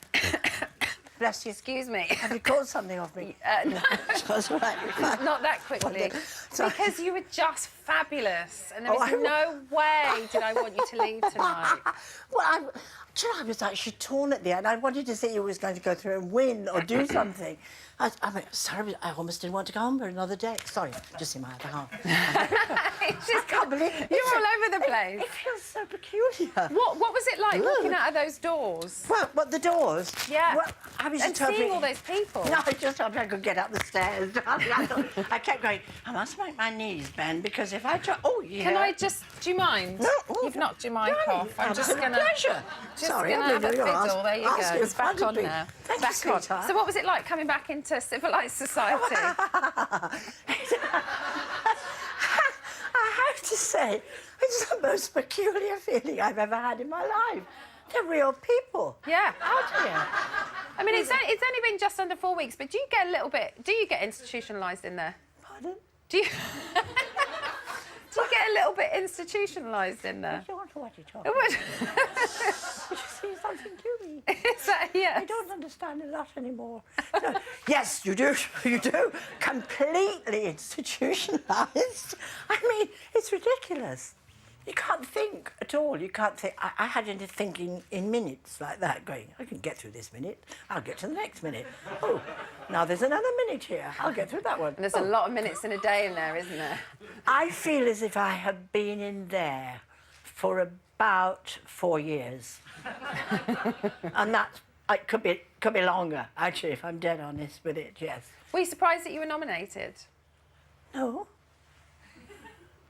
Bless you. Excuse me. Have you called something of me? No. That's all right. Not that quickly. Because you were just fabulous, and there was no way did I want you to leave tonight. Well, do you know, I was actually torn at the end. I wanted to see who was going to go through and win or do something. I mean, sorry, I almost didn't want to go home for another day. Sorry, just in my other half. I can't believe you're all over the place. It feels so peculiar. What was it like walking out of those doors? Well, what, the doors? Yeah. Well, I was and just hoping... seeing all those people. No, I just hoped I could get up the stairs. I kept going, I must make my knees bend, because if I try... Oh, yeah. Can I just... Do you mind? No. You've knocked your mic off. I'm just going to... Pleasure. Sorry, I'm have a fiddle. There you go. It's back on now. Thank back you, sweetheart. on. So what was it like coming back into civilised society? I have to say, it's the most peculiar feeling I've ever had in my life. They're real people. Yeah. How do you? I mean, it's only been just under 4 weeks, but do you get a little bit... Do you get institutionalised in there? Pardon? Do you... Do you get a little bit institutionalised in there? I don't want to watch you talk. Did you see something to me? Is that, yes? I don't understand a lot anymore. No, yes, you do. You do. Completely institutionalised. I mean, it's ridiculous. You can't think at all. You can't think. I had to think in minutes like that, going, I can get through this minute. I'll get to the next minute. Oh, now there's another minute here. I'll get through that one. And there's a lot of minutes in a day in there, isn't there? I feel as if I have been in there for about 4 years. And that's It could be longer, actually, if I'm dead honest with it, yes. Were you surprised that you were nominated? No.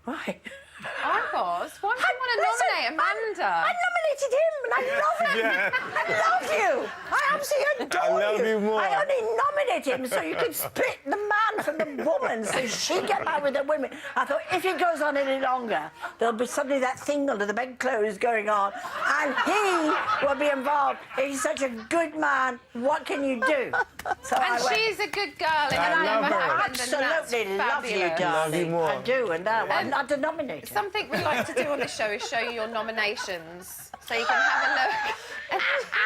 Why? I was. Why would you want to nominate Amanda? I nominated him and I love him. Yeah. I love you. I absolutely adore I love you more. I only nominated him so you could split the man from the woman so she get out with the women. I thought if it goes on any longer, there'll be suddenly that thing under the bedclothes going on and he will be involved. He's such a good man. What can you do? So And she's a good girl in I a love never her. happened, and that's Absolutely love you, fabulous. darling. Love you more. I do, and I'm not a nominator. Something we like to do on this show is show you your nominations, so you can have a look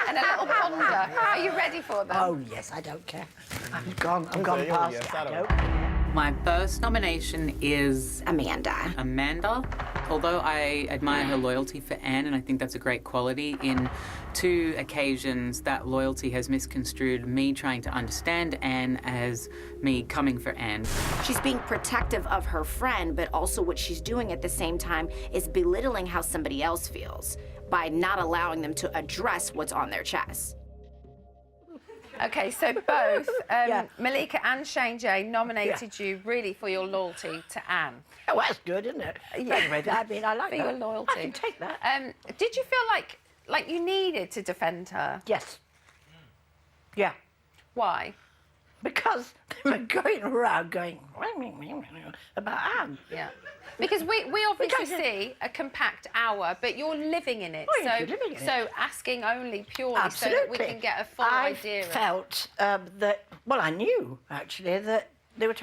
and a little ponder. Are you ready for them? Oh yes, I don't care. I'm gone past yes, it. I I don't. don't. My first nomination is Amanda. Amanda. Although I admire her loyalty for Anne, and I think that's a great quality, in 2 occasions that loyalty has misconstrued me trying to understand Anne as me coming for Anne. She's being protective of her friend, but also what she's doing at the same time is belittling how somebody else feels by not allowing them to address what's on their chest. Okay, so both Malika and Shane J nominated you really for your loyalty to Anne. Oh, that's good, isn't it? Yeah. Anyway, I mean, I like For that. your loyalty. I can take that. Did you feel like you needed to defend her? Yes. Yeah. Why? Because they were going around going about Anne. Yeah. Because we obviously see a compact hour, but you're living in it. Oh, yes, you're living in so asking only purely Absolutely. so that we can get a full I idea. felt that, well, I knew, actually, that they were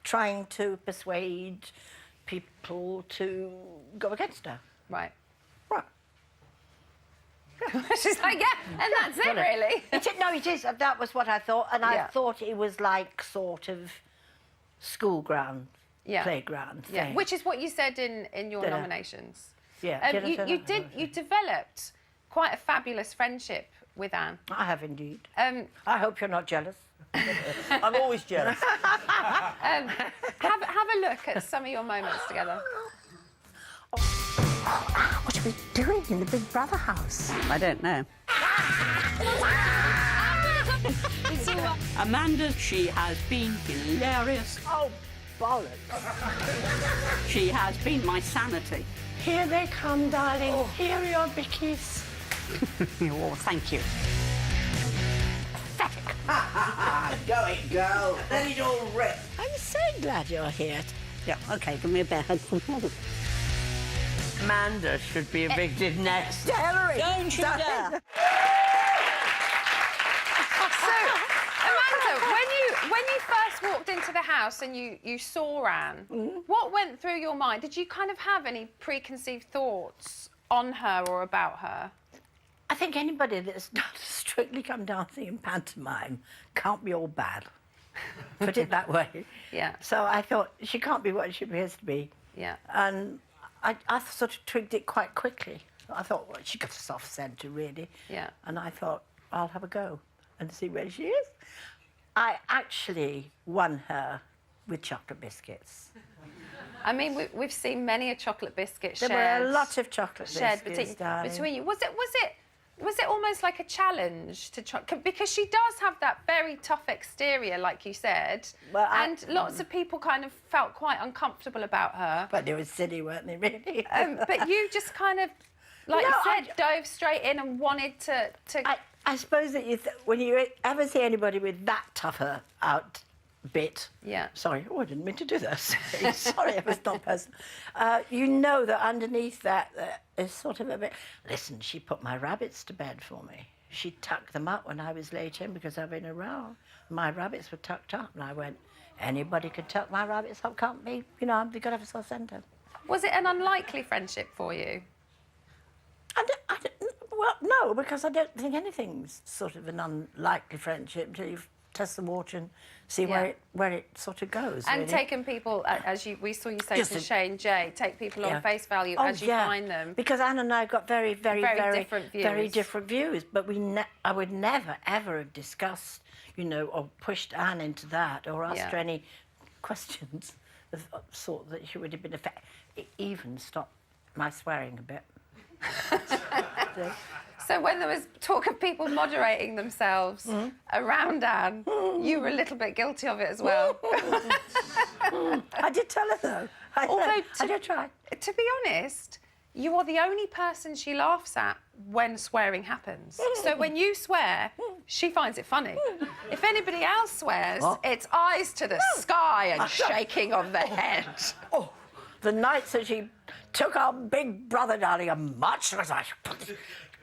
trying to persuade people to go against her. Right. Right. She's like, yeah, and that's it, really. No, it is. That was what I thought, and I Yeah. thought it was like sort of school ground, Yeah. playground thing. Yeah, which is what you said in your Did I? nominations. Yeah. Did I say that? You developed quite a fabulous friendship with Anne. I have indeed. I hope you're not jealous. I'm always jealous. Have a look at some of your moments together. What are we doing in the Big Brother house? I don't know. Amanda, she has been hilarious. Oh, bollocks. She has been my sanity. Here they come, darling. Here are your bickies. Oh, thank you. Go it, girl. Let it all rip. I'm so glad you're here. Yeah, OK, give me a bear hug. Amanda should be evicted next. Hillary! Don't you dare! So, Amanda, when you first walked into the house and you saw Anne, what went through your mind? Did you kind of have any preconceived thoughts on her or about her? I think anybody that's not strictly come dancing in pantomime can't be all bad. Put it that way. Yeah. So I thought, she can't be what she appears to be. Yeah. And I sort of twigged it quite quickly. I thought, well, she got a soft centre, really. Yeah. And I thought, I'll have a go and see where she is. I actually won her with chocolate biscuits. I mean, we've seen many a chocolate biscuit There shared. were a lot of chocolate shared biscuits, darling. between you. Was it almost like a challenge to try? Because she does have that very tough exterior, like you said, Well, and lots of people kind of felt quite uncomfortable about her. But they were silly, weren't they, really? But you just kind of, like you said, dove straight in and wanted to. I suppose that when you ever see anybody with that tougher out bit. Yeah. Sorry, I didn't mean to do that. Sorry, it was not personal. You know that underneath that is sort of a bit. Listen, she put my rabbits to bed for me. She tucked them up when I was late in because I've been around. My rabbits were tucked up, and I went, anybody could tuck my rabbits up, can't me? You know, they've got to have a soft centre. Was it an unlikely friendship for you? Well, no, because I don't think anything's sort of an unlikely friendship until you test the water and see where it sort of goes. And really. taking people, we saw you say to Shane J, take people on face value as you find them. Because Anne and I got very different views. Very different views. But I would never, ever have discussed, you know, or pushed Anne into that or asked her any questions of sort that she would have been affected. It even stopped my swearing a bit. So when there was talk of people moderating themselves around Anne, you were a little bit guilty of it as well. I did tell her, though. I did try. To be honest, you are the only person she laughs at when swearing happens. So when you swear, she finds it funny. If anybody else swears, it's eyes to the sky and shaking of the head. Oh, the nights that she took our big brother down here, much as I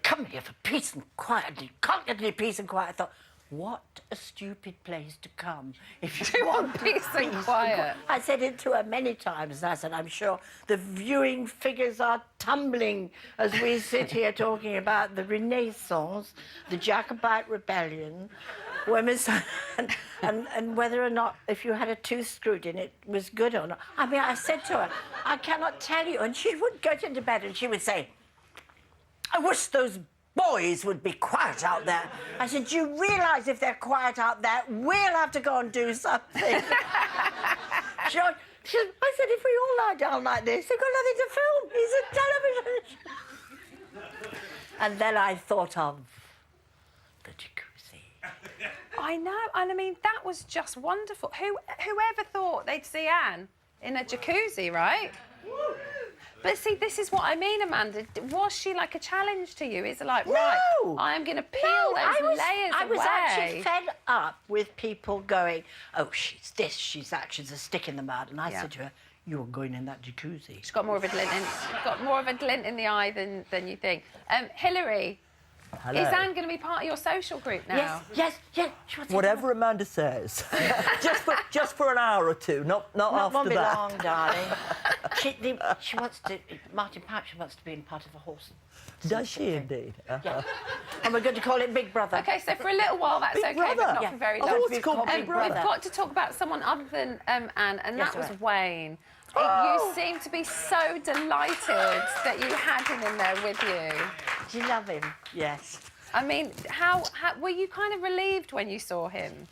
come here for peace and quiet, you can't get any peace and quiet. I thought, what a stupid place to come if you want peace and quiet. I said it to her many times, and I said, I'm sure the viewing figures are tumbling as we sit here talking about the Renaissance, the Jacobite Rebellion, women's and whether or not, if you had a tooth screwed in, it was good or not. I mean, I said to her, I cannot tell you. And she would go into bed and she would say, I wish those boys would be quiet out there. I said, do you realise if they're quiet out there, we'll have to go and do something. I said, if we all lie down like this, they've got nothing to film. It's a television. And then I thought of the jacuzzi. I know, and I mean, that was just wonderful. Whoever thought they'd see Anne in a jacuzzi, right? But see, this is what I mean, Amanda. Was she like a challenge to you? Is it like, right, I am going to peel those layers away? I was actually fed up with people going, oh, she's this, she's that, she's a stick in the mud. And I said to her, you're going in that jacuzzi. She's got more of a glint in the eye than you think. Hilary, Hello. is Anne going to be part of your social group now? Yes. Whatever Amanda says. just for an hour or two, not after won't be that. long, darling. She wants to. Martin Patch wants to be in part of a horse. Does she indeed? Yeah. And we're going to call it Big Brother. Okay, so for a little while that's Big okay, Brother. but not for very long. Oh, it's called Big Brother. We've got to talk about someone other than Anne, and Yes, that was right. Wayne. You seem to be so delighted that you had him in there with you. Do you love him? Yes. I mean, how were you kind of relieved when you saw him?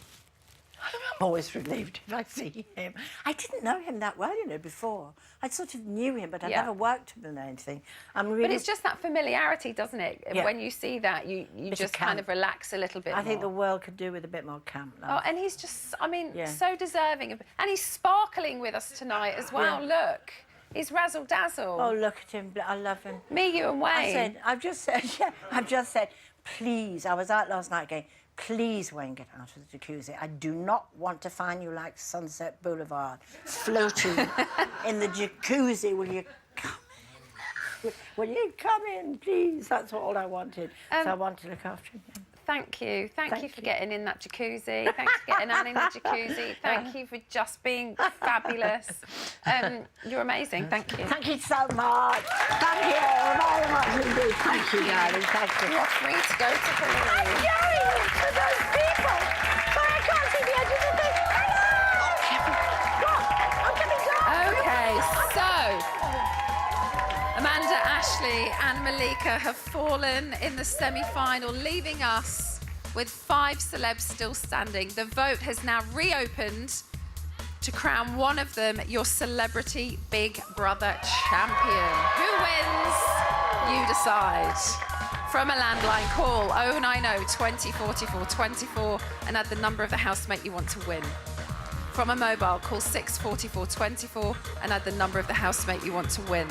I'm always relieved if I see him. I didn't know him that well, before. I sort of knew him, but I never worked with him or anything. But it's just that familiarity, doesn't it? Yeah. When you see that, you just kind of relax a little bit more. I think the world could do with a bit more camp now. Oh, and he's just, I mean, so deserving. And he's sparkling with us tonight as well. Yeah. Look, he's razzle-dazzle. Oh, look at him. I love him. Me, you and Wayne. I've just said, please. I was out last night going, please, Wayne, get out of the jacuzzi. I do not want to find you like Sunset Boulevard, floating in the jacuzzi. Will you come in? Will you come in, please? That's all I wanted. So I want to look after him. Thank you. Thank you for getting in that jacuzzi. Thanks for getting Anne in the jacuzzi. Thank you for just being fabulous. You're amazing. Thank you. Thank you so much. Thank you very much indeed. Thank you, darling. Thank you. You're free to go to Hilary. I'm going to those people. But I can't see the edge of the thing. I'm coming down. Okay, so Amanda, Ashley and Malika have fallen in the semi-final, leaving us with 5 celebs still standing. The vote has now reopened to crown one of them your Celebrity Big Brother champion. Who wins? You decide. From a landline, call 090 20 44 24 and add the number of the housemate you want to win. From a mobile, call 644 24 and add the number of the housemate you want to win.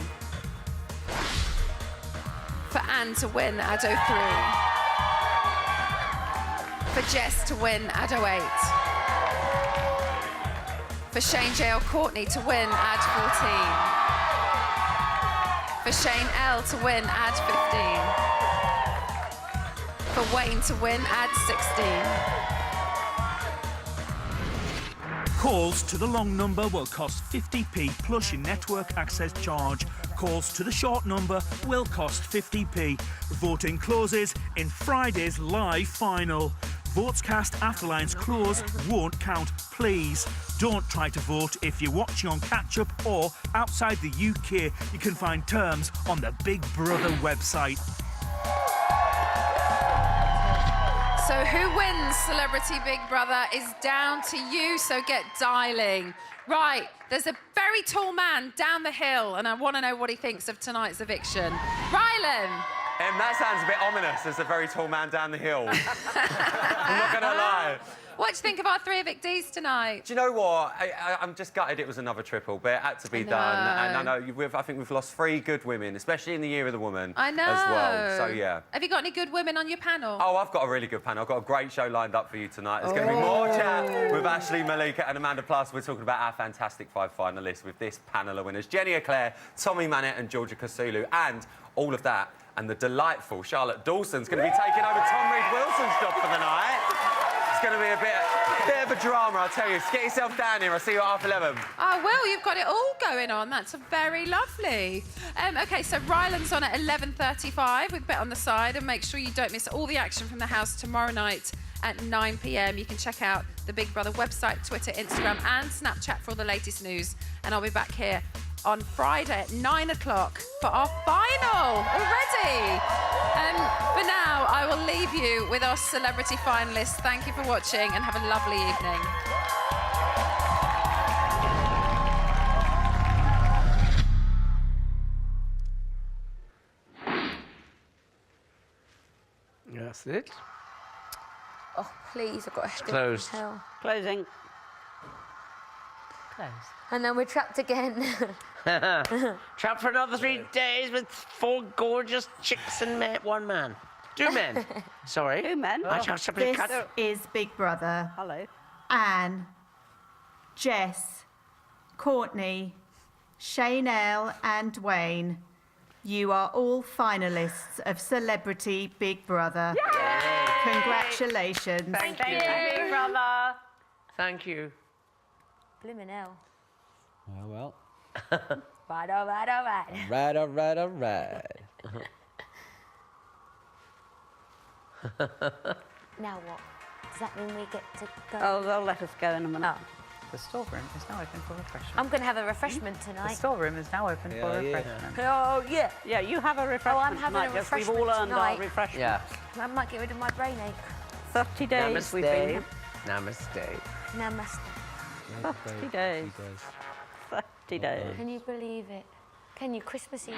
For Anne to win, add 03. For Jess to win, add 08. For Shane J. L. Courtney to win, add 14. For Shane L. to win, add 15. For Wayne to win, add 16. Calls to the long number will cost 50p plus your network access charge. Calls to the short number will cost 50p. Voting closes in Friday's live final. Votes cast after lines close won't count. Please don't try to vote if you're watching on catch-up or outside the UK. You can find terms on the Big Brother website. So who wins Celebrity Big Brother is down to you, so get dialing. Right, there's a very tall man down the hill, and I want to know what he thinks of tonight's eviction. Rylan! That sounds a bit ominous as a very tall man down the hill. I'm not going to lie. What do you think of our 3 evictees tonight? Do you know what? I'm just gutted it was another triple, but it had to be done. And I know I think we've lost 3 good women, especially in the Year of the Woman. I know. As well. So, yeah. Have you got any good women on your panel? Oh, I've got a really good panel. I've got a great show lined up for you tonight. There's going to be more chat with Ashley, Malika and Amanda. Plus, we're talking about our fantastic 5 finalists with this panel of winners. Jenny Eclair, Tommy Mannett and Georgia Kasulu. And all of that and the delightful Charlotte Dawson's going to be taking over Tom Reed-Wilson's job for the night. It's going to be a bit of a drama, I'll tell you. Get yourself down here. I'll see you at 11:30. Oh, Will, you've got it all going on. That's very lovely. OK, so Ryland's on at 11:35 with Bet on the Side. And make sure you don't miss all the action from the house tomorrow night at 9 p.m. You can check out the Big Brother website, Twitter, Instagram and Snapchat for all the latest news. And I'll be back here on Friday at 9 o'clock for our final already. For now, I will leave you with our celebrity finalists. Thank you for watching and have a lovely evening. That's it. Oh, please, I've got a headache. Closed. Hell. Closing. Close. And then we're trapped again. Trapped for another 3 days with 4 gorgeous chicks and 1 man. 2 men. Sorry. 2 men. This is Big Brother. Hello. Anne, Jess, Courtney, Shaynell and Dwayne. You are all finalists of Celebrity Big Brother. Yay! Congratulations. Thank you, Big Brother. Thank you. Blimmin' hell. Oh, well. Right, all right, all right. Right, all right, all right. Now what? Does that mean we get to go? Oh, they'll let us go in a minute. The storeroom is now open for refreshment. I'm going to have a refreshment The tonight. storeroom is now open for refreshment. Oh, yeah. Yeah, you have a refreshment Oh, I'm having tonight, a yes, we've refreshment all earned tonight. our refreshment. Yeah. I might get rid of my brain ache. 30 days we've been. Namaste. Namaste. 30 days. 30 days. Can you believe it? Can you? Christmas Eve.